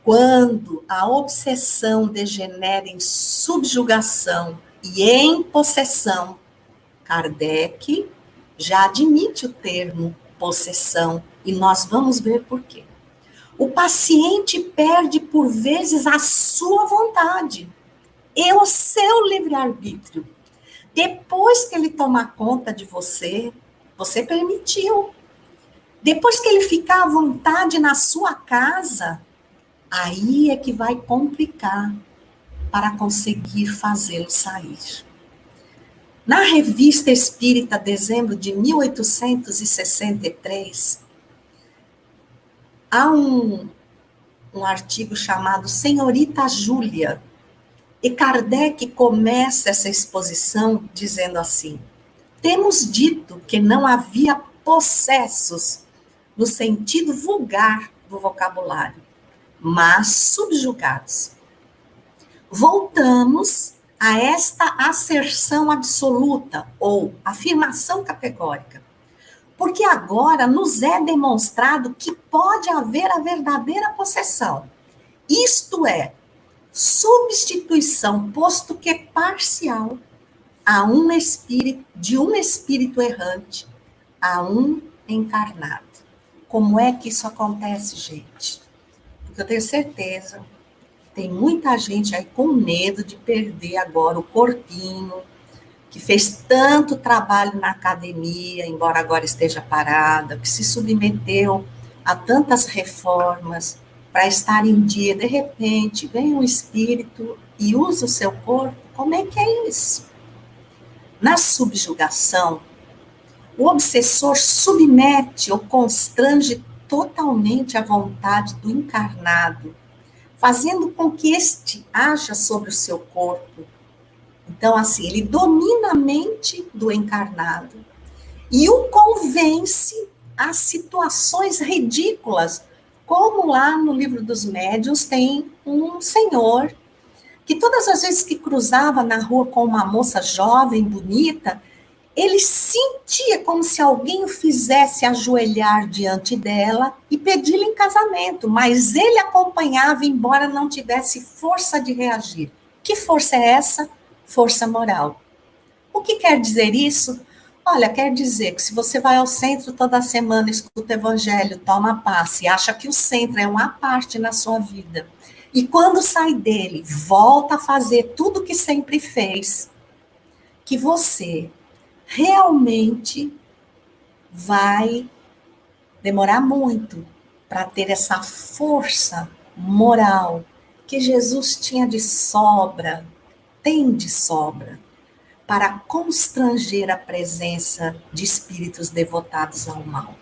Quando a obsessão degenera em subjugação e em possessão, Kardec já admite o termo possessão, e nós vamos ver por quê. O paciente perde por vezes a sua vontade e o seu livre-arbítrio. Depois que ele tomar conta de você, você permitiu. Depois que ele ficar à vontade na sua casa, aí é que vai complicar para conseguir fazê-lo sair. Na Revista Espírita, dezembro de 1863, há um artigo chamado Senhorita Júlia, e Kardec começa essa exposição dizendo assim: temos dito que não havia possessos no sentido vulgar do vocabulário, mas subjugados. Voltamos a esta asserção absoluta ou afirmação categórica, porque agora nos é demonstrado que pode haver a verdadeira possessão, isto é, substituição, posto que parcial, a de um espírito errante a um encarnado. Como é que isso acontece, gente? Porque eu tenho certeza, tem muita gente aí com medo de perder agora o corpinho, que fez tanto trabalho na academia, embora agora esteja parada, que se submeteu a tantas reformas para estar em dia. De repente, vem um espírito e usa o seu corpo. Como é que é isso? Na subjugação, o obsessor submete ou constrange totalmente a vontade do encarnado, fazendo com que este haja sobre o seu corpo. Então, assim, ele domina a mente do encarnado e o convence a situações ridículas, como lá no Livro dos Médiuns tem um senhor que todas as vezes que cruzava na rua com uma moça jovem, bonita, ele sentia como se alguém o fizesse ajoelhar diante dela e pedi-la em casamento, mas ele acompanhava, embora não tivesse força de reagir. Que força é essa? Força moral. O que quer dizer isso? Olha, quer dizer que se você vai ao centro toda semana, escuta o evangelho, toma passe, acha que o centro é uma parte na sua vida, e quando sai dele, volta a fazer tudo o que sempre fez, que você realmente vai demorar muito para ter essa força moral que Jesus tinha de sobra, tem de sobra, para constranger a presença de espíritos devotados ao mal.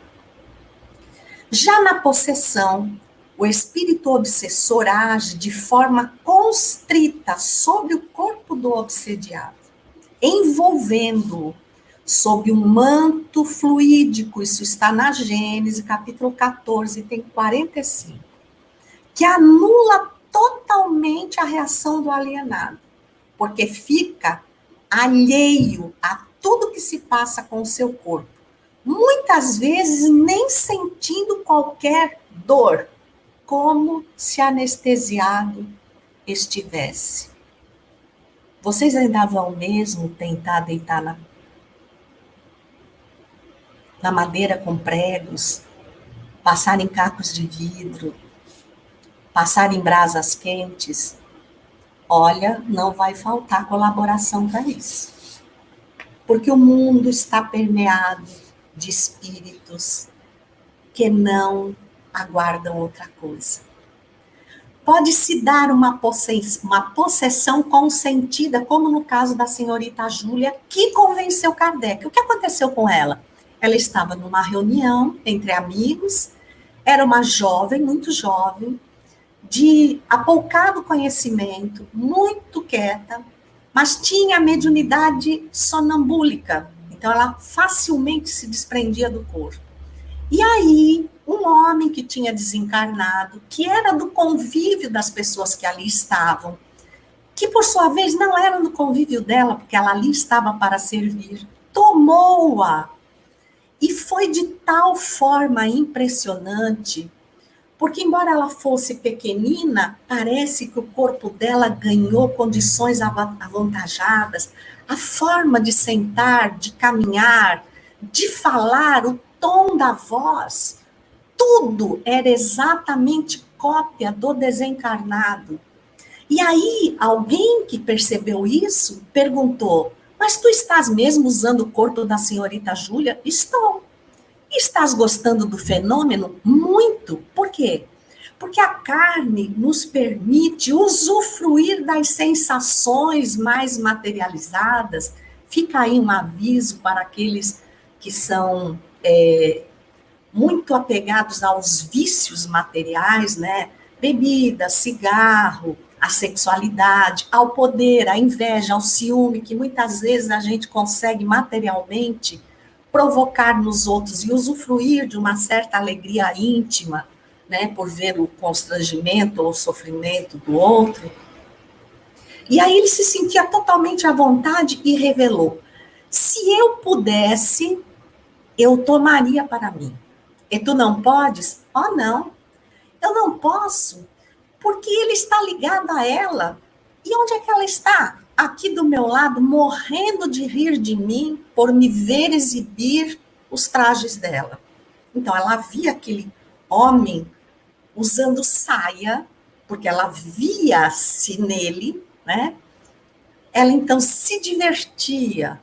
Já na possessão, o espírito obsessor age de forma constrita sobre o corpo do obsediado, envolvendo-o sob um manto fluídico. Isso está na Gênesis, capítulo 14, tem 45, que anula totalmente a reação do alienado, porque fica alheio a tudo que se passa com o seu corpo, muitas vezes nem sentindo qualquer dor, como se anestesiado estivesse. Vocês ainda vão mesmo tentar deitar na madeira com pregos, passar em cacos de vidro, passar em brasas quentes? Olha, não vai faltar colaboração para isso. Porque o mundo está permeado de espíritos que não aguardam outra coisa. Pode-se dar uma possessão consentida, como no caso da senhorita Júlia, que convenceu Kardec. O que aconteceu com ela? Ela estava numa reunião entre amigos, era uma jovem, muito jovem, de apoucado conhecimento, muito quieta, mas tinha a mediunidade sonambúlica, então ela facilmente se desprendia do corpo. E aí, um homem que tinha desencarnado, que era do convívio das pessoas que ali estavam, que por sua vez não era do convívio dela, porque ela ali estava para servir, tomou-a. E foi de tal forma impressionante, porque embora ela fosse pequenina, parece que o corpo dela ganhou condições avantajadas, a forma de sentar, de caminhar, de falar, o tom da voz, tudo era exatamente cópia do desencarnado. E aí, alguém que percebeu isso, perguntou, mas tu estás mesmo usando o corpo da senhorita Júlia? Estou. Estás gostando do fenômeno? Muito. Por quê? Porque a carne nos permite usufruir das sensações mais materializadas. Fica aí um aviso para aqueles que são muito apegados aos vícios materiais, né? Bebida, cigarro, a sexualidade, ao poder, à inveja, ao ciúme, que muitas vezes a gente consegue materialmente provocar nos outros e usufruir de uma certa alegria íntima, né, por ver o constrangimento ou o sofrimento do outro. E aí ele se sentia totalmente à vontade e revelou: se eu pudesse, eu tomaria para mim. E tu não podes? Oh, não, eu não posso, porque ele está ligado a ela. E onde é que ela está? Aqui do meu lado, morrendo de rir de mim por me ver exibir os trajes dela. Então, ela via aquele homem usando saia, porque ela via-se nele, né? Ela, então, se divertia.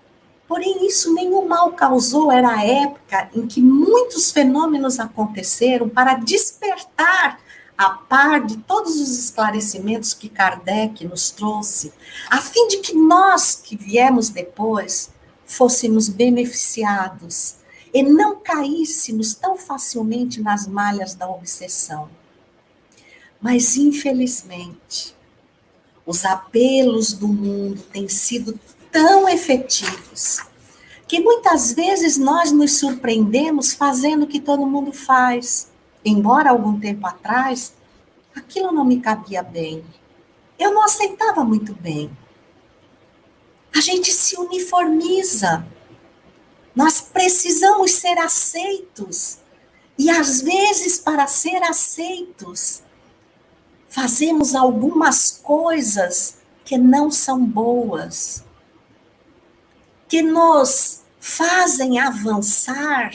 Porém, isso nenhum mal causou. Era a época em que muitos fenômenos aconteceram para despertar, a par de todos os esclarecimentos que Kardec nos trouxe, a fim de que nós, que viemos depois, fôssemos beneficiados e não caíssemos tão facilmente nas malhas da obsessão. Mas, infelizmente, os apelos do mundo têm sido tão efetivos que muitas vezes nós nos surpreendemos fazendo o que todo mundo faz. Embora algum tempo atrás, aquilo não me cabia bem. Eu não aceitava muito bem. A gente se uniformiza. Nós precisamos ser aceitos. E às vezes, para ser aceitos, fazemos algumas coisas que não são boas, que nos fazem avançar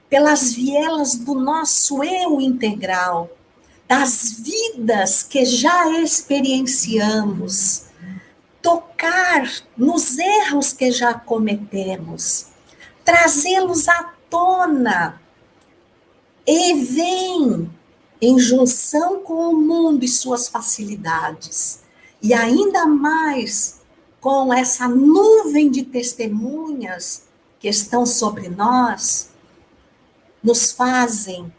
pelas vielas do nosso eu integral, das vidas que já experienciamos, tocar nos erros que já cometemos, trazê-los à tona, e vem em junção com o mundo e suas facilidades, e ainda mais com essa nuvem de testemunhas que estão sobre nós, nos fazem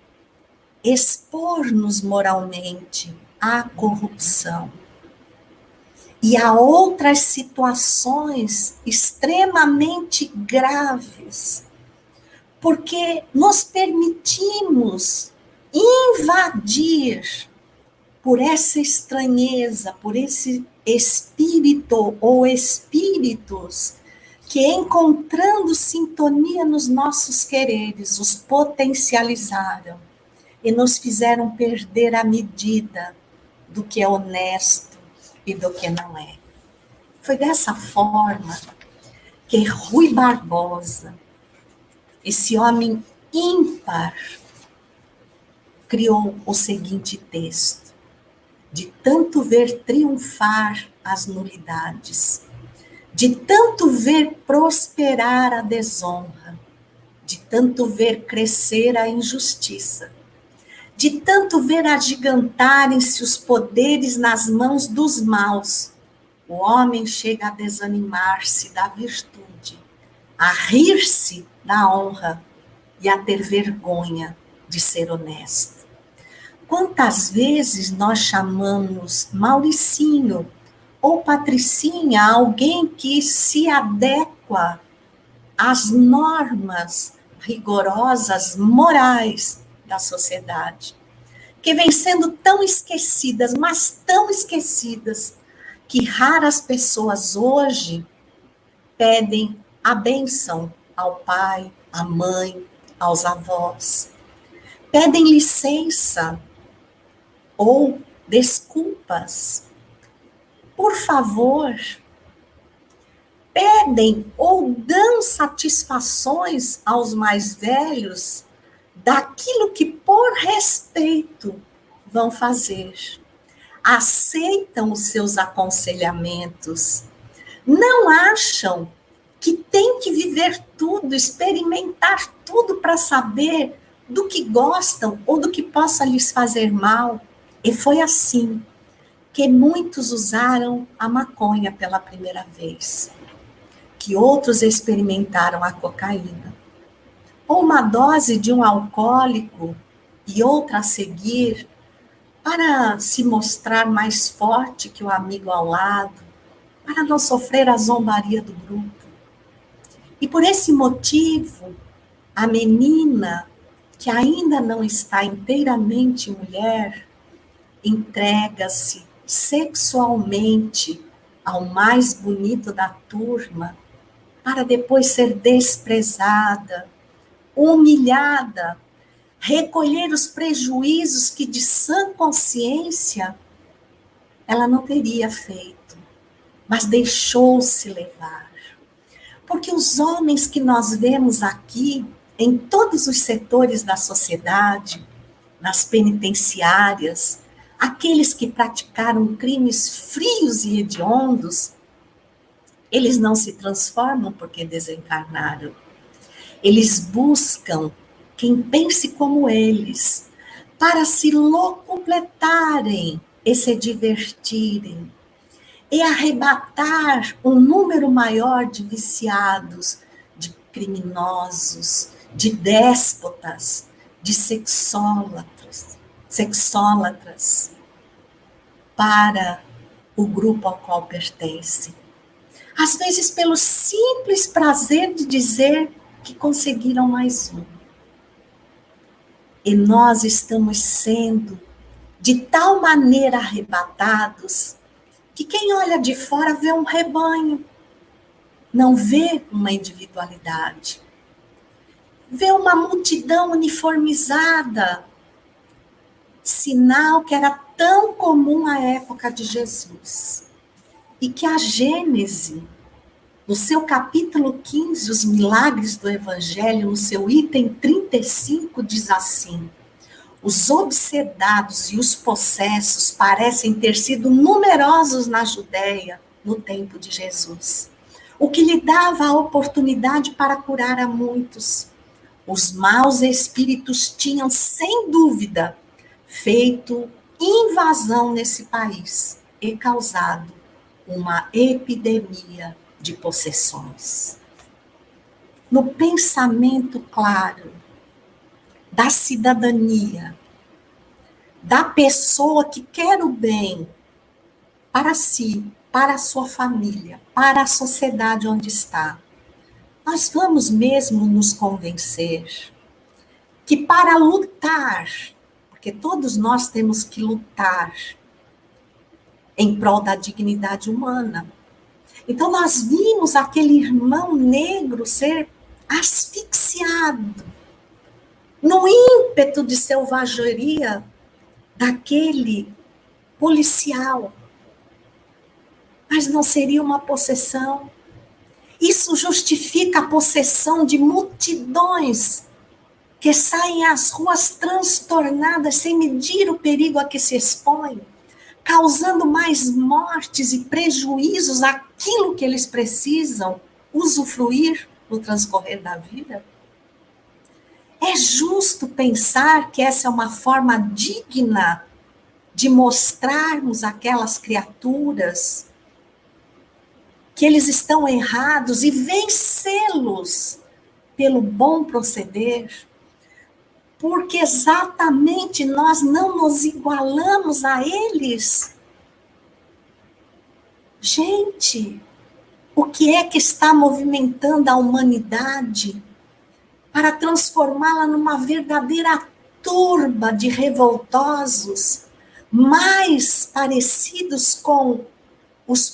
expor-nos moralmente à corrupção e a outras situações extremamente graves, porque nos permitimos invadir por essa estranheza, por esse espírito ou espíritos que, encontrando sintonia nos nossos quereres, os potencializaram e nos fizeram perder a medida do que é honesto e do que não é. Foi dessa forma que Rui Barbosa, esse homem ímpar, criou o seguinte texto: de tanto ver triunfar as nulidades, de tanto ver prosperar a desonra, de tanto ver crescer a injustiça, de tanto ver agigantarem-se os poderes nas mãos dos maus, o homem chega a desanimar-se da virtude, a rir-se da honra e a ter vergonha de ser honesto. Quantas vezes nós chamamos Mauricinho ou Patricinha alguém que se adequa às normas rigorosas morais da sociedade, que vem sendo tão esquecidas, mas tão esquecidas, que raras pessoas hoje pedem a bênção ao pai, à mãe, aos avós. Pedem licença ou desculpas. Por favor, pedem ou dão satisfações aos mais velhos daquilo que, por respeito, vão fazer. Aceitam os seus aconselhamentos. Não acham que tem que viver tudo, experimentar tudo para saber do que gostam ou do que possa lhes fazer mal. E foi assim que muitos usaram a maconha pela primeira vez, que outros experimentaram a cocaína, ou uma dose de um alcoólico e outra a seguir, para se mostrar mais forte que o amigo ao lado, para não sofrer a zombaria do grupo. E por esse motivo, a menina, que ainda não está inteiramente mulher, entrega-se sexualmente ao mais bonito da turma, para depois ser desprezada, humilhada, recolher os prejuízos que de sã consciência ela não teria feito, mas deixou-se levar. Porque os homens que nós vemos aqui, em todos os setores da sociedade, nas penitenciárias, aqueles que praticaram crimes frios e hediondos, eles não se transformam porque desencarnaram. Eles buscam quem pense como eles, para se locupletarem e se divertirem, e arrebatar um número maior de viciados, de criminosos, de déspotas, de sexólatras, para o grupo ao qual pertence. Às vezes pelo simples prazer de dizer que conseguiram mais um. E nós estamos sendo de tal maneira arrebatados que quem olha de fora vê um rebanho, não vê uma individualidade. Vê uma multidão uniformizada, sinal que era tão comum à época de Jesus. E que a Gênese, no seu capítulo 15, os milagres do Evangelho, no seu item 35, diz assim: os obsedados e os possessos parecem ter sido numerosos na Judéia no tempo de Jesus, o que lhe dava a oportunidade para curar a muitos. Os maus espíritos tinham, sem dúvida, feito invasão nesse país e causado uma epidemia de possessões. No pensamento claro da cidadania, da pessoa que quer o bem para si, para a sua família, para a sociedade onde está, nós vamos mesmo nos convencer que para lutar, porque todos nós temos que lutar em prol da dignidade humana. Então nós vimos aquele irmão negro ser asfixiado no ímpeto de selvageria daquele policial. Mas não seria uma possessão? Isso justifica a possessão de multidões que saem às ruas transtornadas sem medir o perigo a que se expõem, causando mais mortes e prejuízos àquilo que eles precisam usufruir no transcorrer da vida? É justo pensar que essa é uma forma digna de mostrarmos àquelas criaturas que eles estão errados e vencê-los pelo bom proceder, porque exatamente nós não nos igualamos a eles. Gente, o que é que está movimentando a humanidade para transformá-la numa verdadeira turba de revoltosos, mais parecidos com os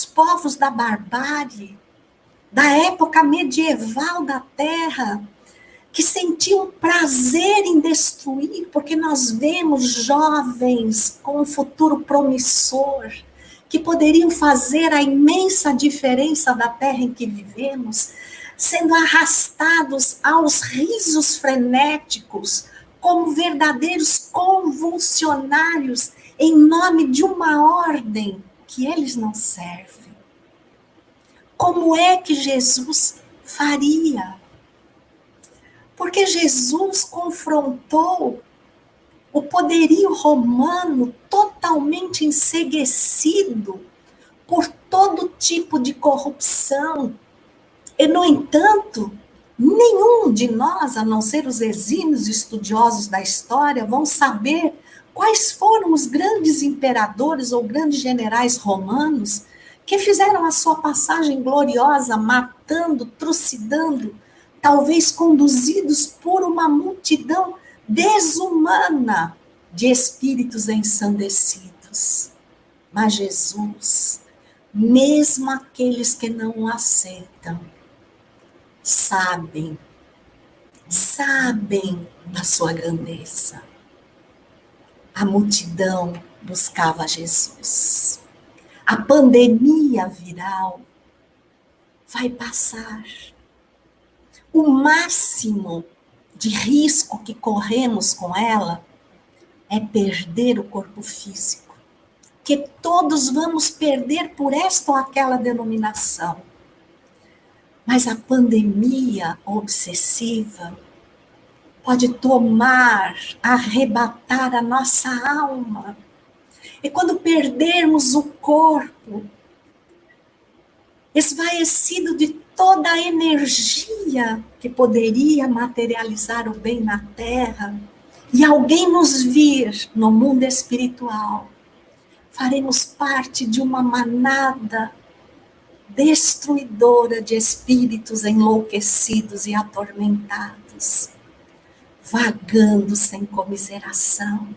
povos da barbárie, da época medieval da Terra, que sentiam prazer em destruir, porque nós vemos jovens com um futuro promissor, que poderiam fazer a imensa diferença da Terra em que vivemos, sendo arrastados aos risos frenéticos, como verdadeiros convulsionários, em nome de uma ordem que eles não servem. Como é que Jesus faria? Porque Jesus confrontou o poderio romano totalmente enceguecido por todo tipo de corrupção. E, no entanto, nenhum de nós, a não ser os exímios estudiosos da história, vão saber quais foram os grandes imperadores ou grandes generais romanos que fizeram a sua passagem gloriosa, matando, trucidando, talvez conduzidos por uma multidão desumana de espíritos ensandecidos. Mas Jesus, mesmo aqueles que não o aceitam, sabem da sua grandeza. A multidão buscava Jesus. A pandemia viral vai passar. O máximo de risco que corremos com ela é perder o corpo físico, que todos vamos perder por esta ou aquela denominação. Mas a pandemia obsessiva pode tomar, arrebatar a nossa alma. E quando perdermos o corpo, esvaecido de toda a energia que poderia materializar o bem na Terra, e alguém nos vir no mundo espiritual, faremos parte de uma manada destruidora de espíritos enlouquecidos e atormentados, vagando sem comiseração,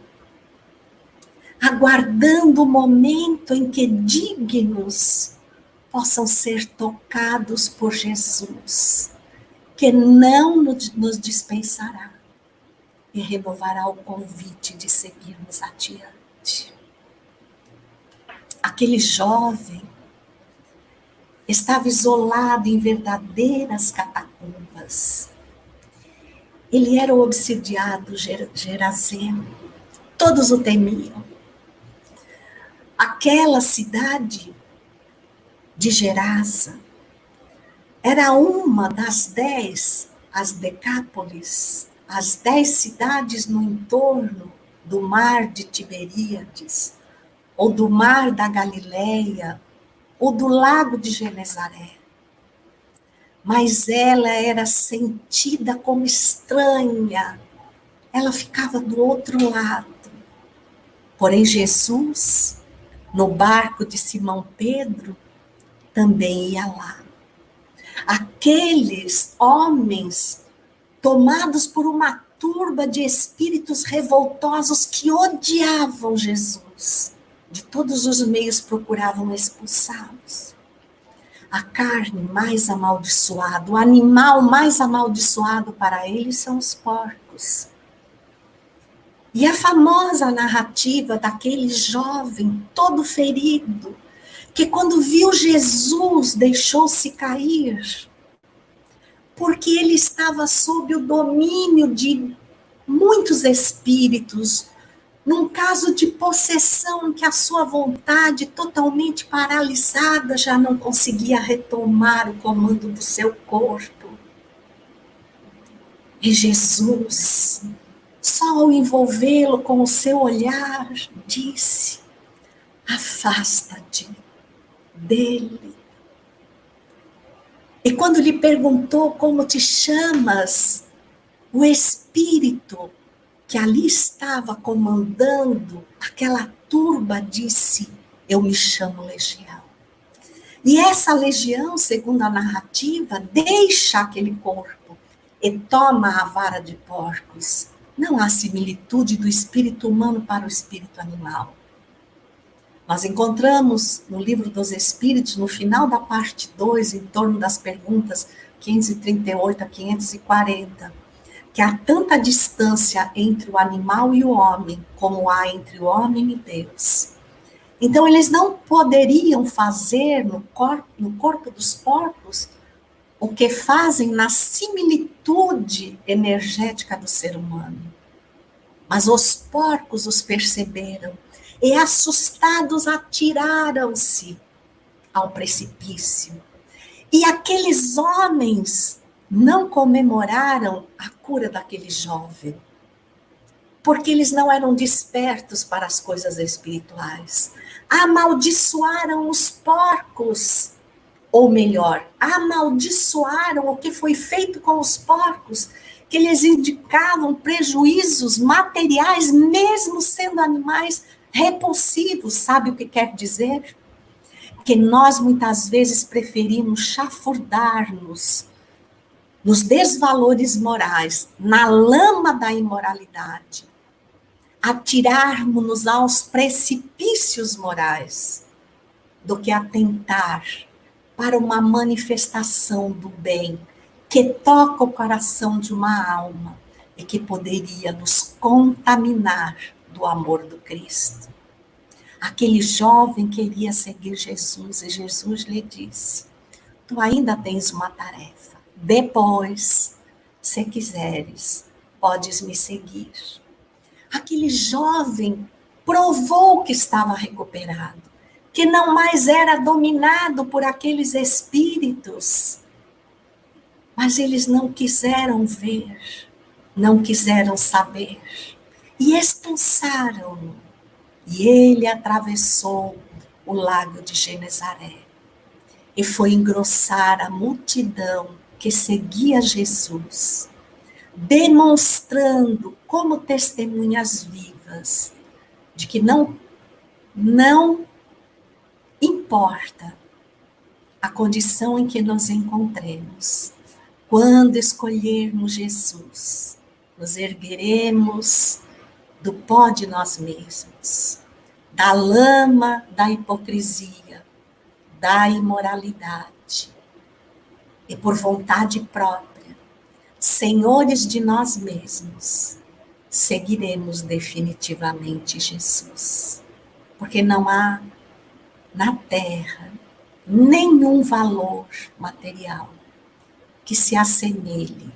aguardando o momento em que dignos possam ser tocados por Jesus, que não nos dispensará e renovará o convite de seguirmos adiante. Aquele jovem estava isolado em verdadeiras catacumbas. Ele era o obsidiado Gerazeno. Todos o temiam. Aquela cidade de Gerasa era uma das 10, as Decápolis, as 10 cidades no entorno do mar de Tiberíades, ou do mar da Galileia, ou do lago de Genezaré. Mas ela era sentida como estranha. Ela ficava do outro lado. Porém, Jesus, no barco de Simão Pedro, também ia lá. Aqueles homens tomados por uma turba de espíritos revoltosos que odiavam Jesus, de todos os meios procuravam expulsá-los. A carne mais amaldiçoada, o animal mais amaldiçoado para eles são os porcos. E a famosa narrativa daquele jovem todo ferido, que quando viu Jesus deixou-se cair, porque ele estava sob o domínio de muitos espíritos, num caso de possessão em que a sua vontade, totalmente paralisada, já não conseguia retomar o comando do seu corpo. E Jesus, só ao envolvê-lo com o seu olhar, disse: afasta-te dele. E quando lhe perguntou como te chamas, o espírito que ali estava comandando aquela turba disse: eu me chamo Legião. E essa legião, segundo a narrativa, deixa aquele corpo e toma a vara de porcos. Não há similitude do espírito humano para o espírito animal. Nós encontramos no livro dos Espíritos, no final da parte 2, em torno das perguntas 538 a 540, que há tanta distância entre o animal e o homem, como há entre o homem e Deus. Então, eles não poderiam fazer no corpo dos porcos o que fazem na similitude energética do ser humano. Mas os porcos os perceberam e, assustados, atiraram-se ao precipício. E aqueles homens não comemoraram a cura daquele jovem, porque eles não eram despertos para as coisas espirituais. Amaldiçoaram os porcos, ou melhor, amaldiçoaram o que foi feito com os porcos, que eles indicavam prejuízos materiais, mesmo sendo animais repulsivos. Sabe o que quer dizer? Que nós muitas vezes preferimos chafurdar-nos nos desvalores morais, na lama da imoralidade, atirarmos-nos aos precipícios morais, do que atentar para uma manifestação do bem que toca o coração de uma alma e que poderia nos contaminar do amor do Cristo. Aquele jovem queria seguir Jesus e Jesus lhe disse: tu ainda tens uma tarefa. Depois, se quiseres, podes me seguir. Aquele jovem provou que estava recuperado, que não mais era dominado por aqueles espíritos. Mas eles não quiseram ver, não quiseram saber, e expulsaram-no. E ele atravessou o lago de Genezaré e foi engrossar a multidão que seguia Jesus, demonstrando como testemunhas vivas de que não importa a condição em que nos encontremos. Quando escolhermos Jesus, nos ergueremos do pó de nós mesmos, da lama da hipocrisia, da imoralidade, e por vontade própria, senhores de nós mesmos, seguiremos definitivamente Jesus. Porque não há na terra nenhum valor material que se assemelhe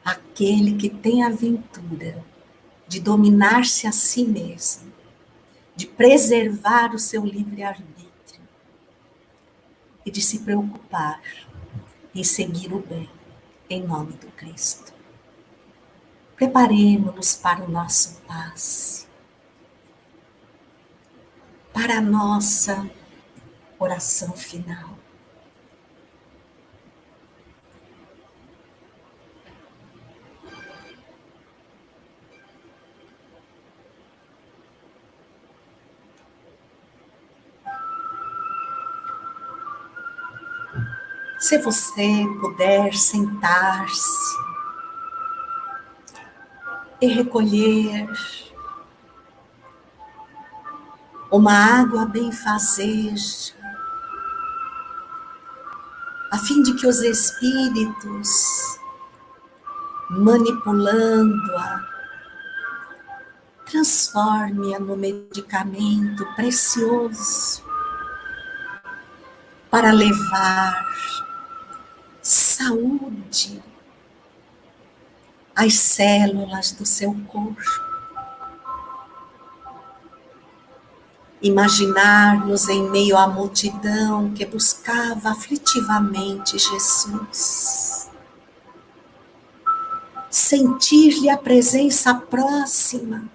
àquele que tem a ventura de dominar-se a si mesmo, de preservar o seu livre-arbítrio e de se preocupar em seguir o bem, em nome do Cristo. Preparemo-nos para o nosso passe. para a nossa oração final. Se você puder sentar-se e recolher uma água benfazeja, a fim de que os espíritos, manipulando-a, transforme-a no medicamento precioso para levar saúde às células do seu corpo. Imaginar-nos em meio à multidão que buscava aflitivamente Jesus. Sentir-lhe a presença próxima,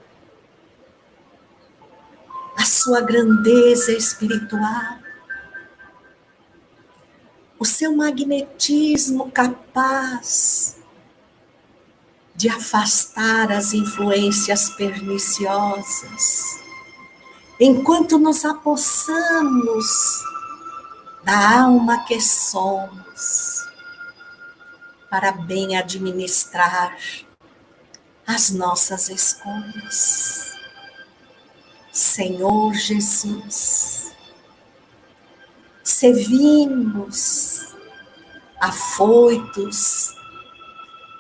a sua grandeza espiritual, o seu magnetismo capaz de afastar as influências perniciosas, enquanto nos apossamos da alma que somos, para bem administrar as nossas escolhas. Senhor Jesus, se vimos afoitos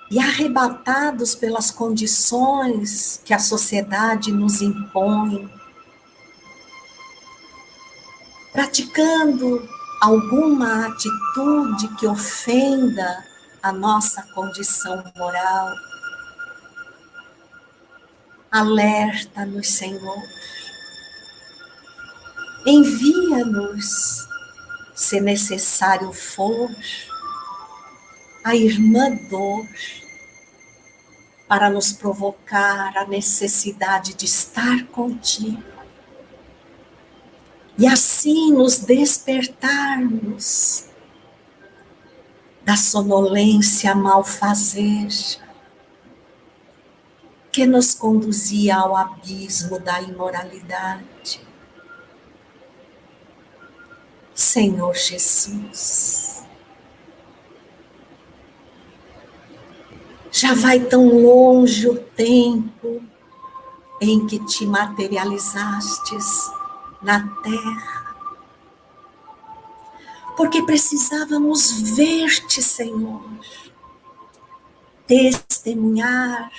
e arrebatados pelas condições que a sociedade nos impõe, praticando alguma atitude que ofenda a nossa condição moral, alerta-nos, Senhor. Envia-nos, se necessário for, a irmã dor, para nos provocar a necessidade de estar contigo. E assim nos despertarmos da sonolência malfazeja que nos conduzia ao abismo da imoralidade. Senhor Jesus, já vai tão longe o tempo em que te materializastes na terra, porque precisávamos ver-te, Senhor, testemunhar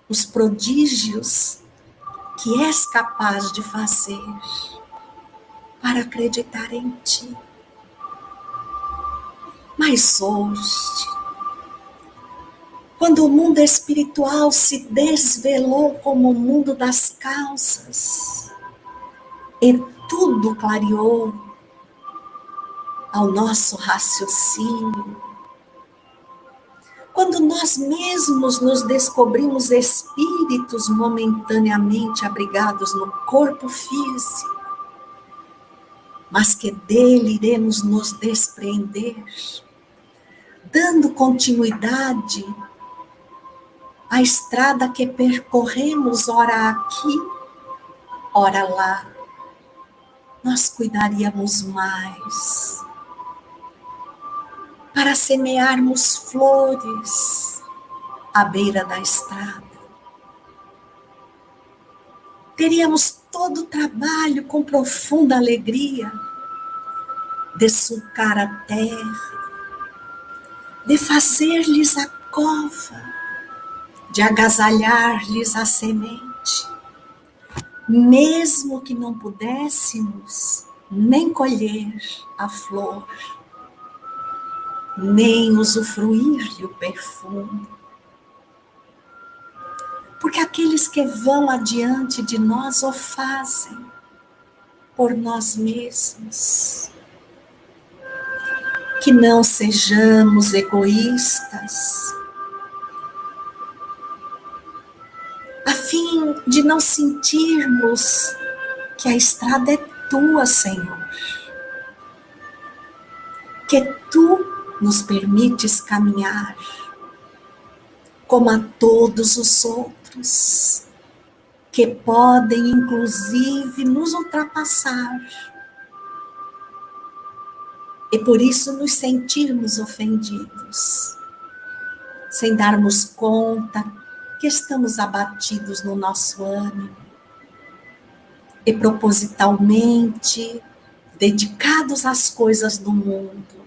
os prodígios que és capaz de fazer para acreditar em ti. Mas hoje, quando o mundo espiritual se desvelou como o mundo das causas, e tudo clareou ao nosso raciocínio, quando nós mesmos nos descobrimos espíritos momentaneamente abrigados no corpo físico, mas que dele iremos nos despreender, dando continuidade à estrada que percorremos, ora aqui, ora lá, nós cuidaríamos mais para semearmos flores à beira da estrada. Teríamos todo o trabalho com profunda alegria de sulcar a terra, de fazer-lhes a cova, de agasalhar-lhes a semente, mesmo que não pudéssemos nem colher a flor, nem usufruir-lhe o perfume. Porque aqueles que vão adiante de nós o fazem por nós mesmos. Que não sejamos egoístas, a fim de não sentirmos que a estrada é tua, Senhor, que tu nos permites caminhar, como a todos os outros, que podem, inclusive, nos ultrapassar, e por isso nos sentirmos ofendidos, sem darmos conta que estamos abatidos no nosso ânimo, e propositalmente dedicados às coisas do mundo,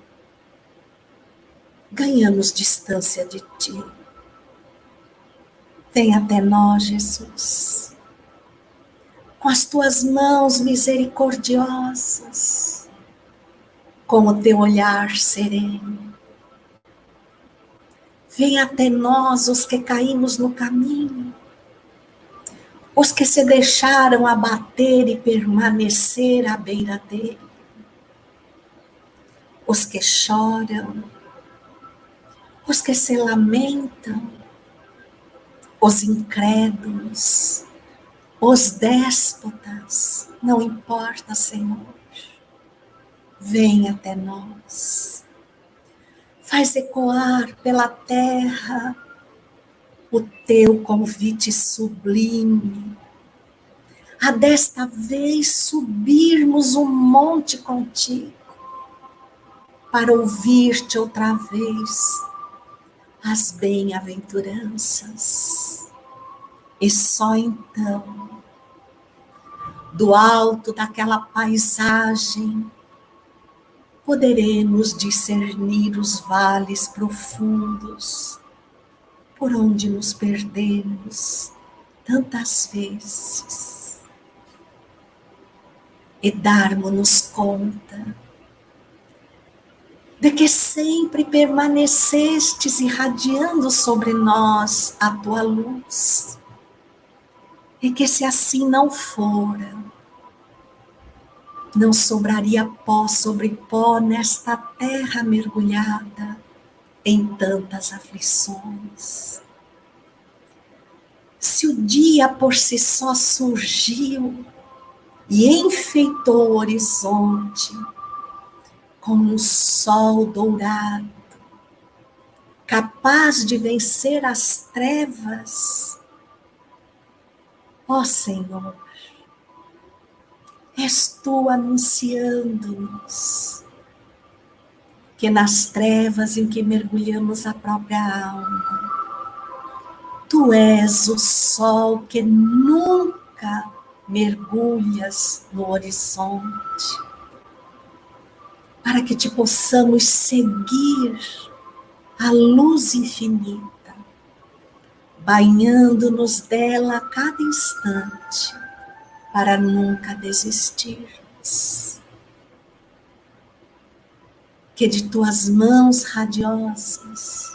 ganhamos distância de ti. Vem até nós, Jesus, com as tuas mãos misericordiosas, com o teu olhar sereno. Vem até nós os que caímos no caminho, os que se deixaram abater e permanecer à beira dele, os que choram, os que se lamentam, os incrédulos, os déspotas, não importa, Senhor. Vem até nós. Faz ecoar pela terra o teu convite sublime, a desta vez subirmos um monte contigo, para ouvir-te outra vez as bem-aventuranças. E só então, do alto daquela paisagem, poderemos discernir os vales profundos, por onde nos perdemos tantas vezes, e darmos-nos conta de que sempre permanecestes irradiando sobre nós a tua luz, e que se assim não fora, não sobraria pó sobre pó nesta terra mergulhada em tantas aflições. Se o dia por si só surgiu e enfeitou o horizonte com um sol dourado, capaz de vencer as trevas, ó Senhor, és tu anunciando-nos que nas trevas em que mergulhamos a própria alma, tu és o sol que nunca mergulhas no horizonte, para que te possamos seguir a luz infinita, banhando-nos dela a cada instante, para nunca desistirmos. Que de tuas mãos radiosas,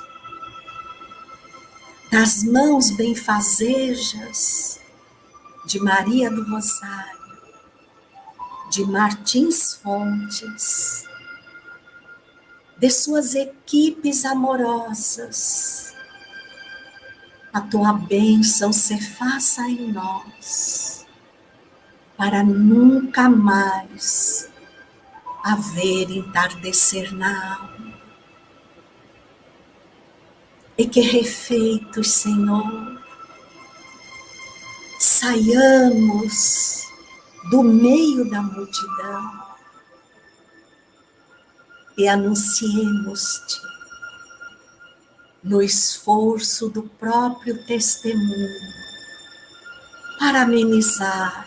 das mãos benfazejas de Maria do Rosário, de Martins Fontes, de suas equipes amorosas, a tua bênção se faça em nós, para nunca mais haver entardecer na alma. E que refeitos, Senhor, saiamos do meio da multidão e anunciemos-te no esforço do próprio testemunho, para amenizar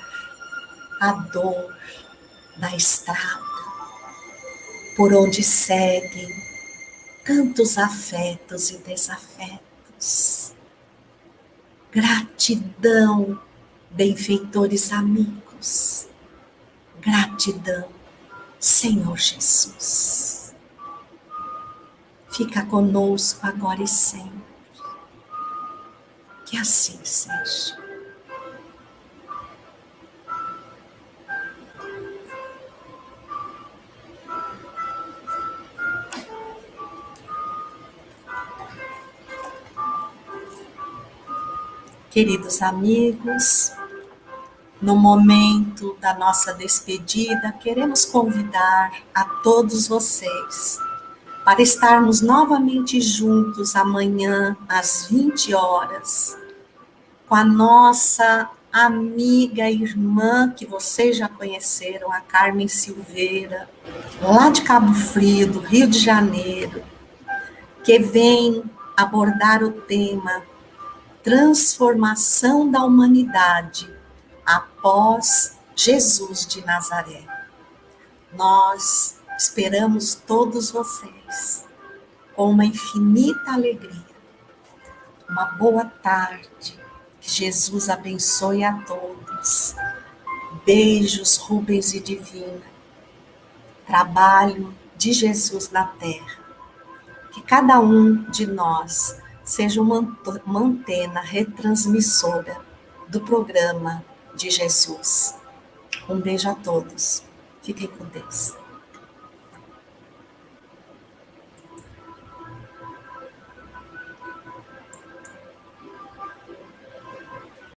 a dor da estrada, por onde seguem tantos afetos e desafetos. Gratidão, benfeitores amigos. Gratidão, Senhor Jesus. Fica conosco agora e sempre. Que assim seja. Queridos amigos, No momento da nossa despedida, queremos convidar a todos vocês para estarmos novamente juntos amanhã às 20 horas, com a nossa amiga e irmã que vocês já conheceram, a Carmen Silveira, lá de Cabo Frio, do Rio de Janeiro, que vem abordar o tema transformação da humanidade após Jesus de Nazaré. Nós esperamos todos vocês com uma infinita alegria. Uma boa tarde. Que Jesus abençoe a todos. Beijos, Rubens e Divina. Trabalho de Jesus na terra. Que cada um de nós seja uma antena retransmissora do programa de Jesus. Um beijo a todos. Fiquem com Deus.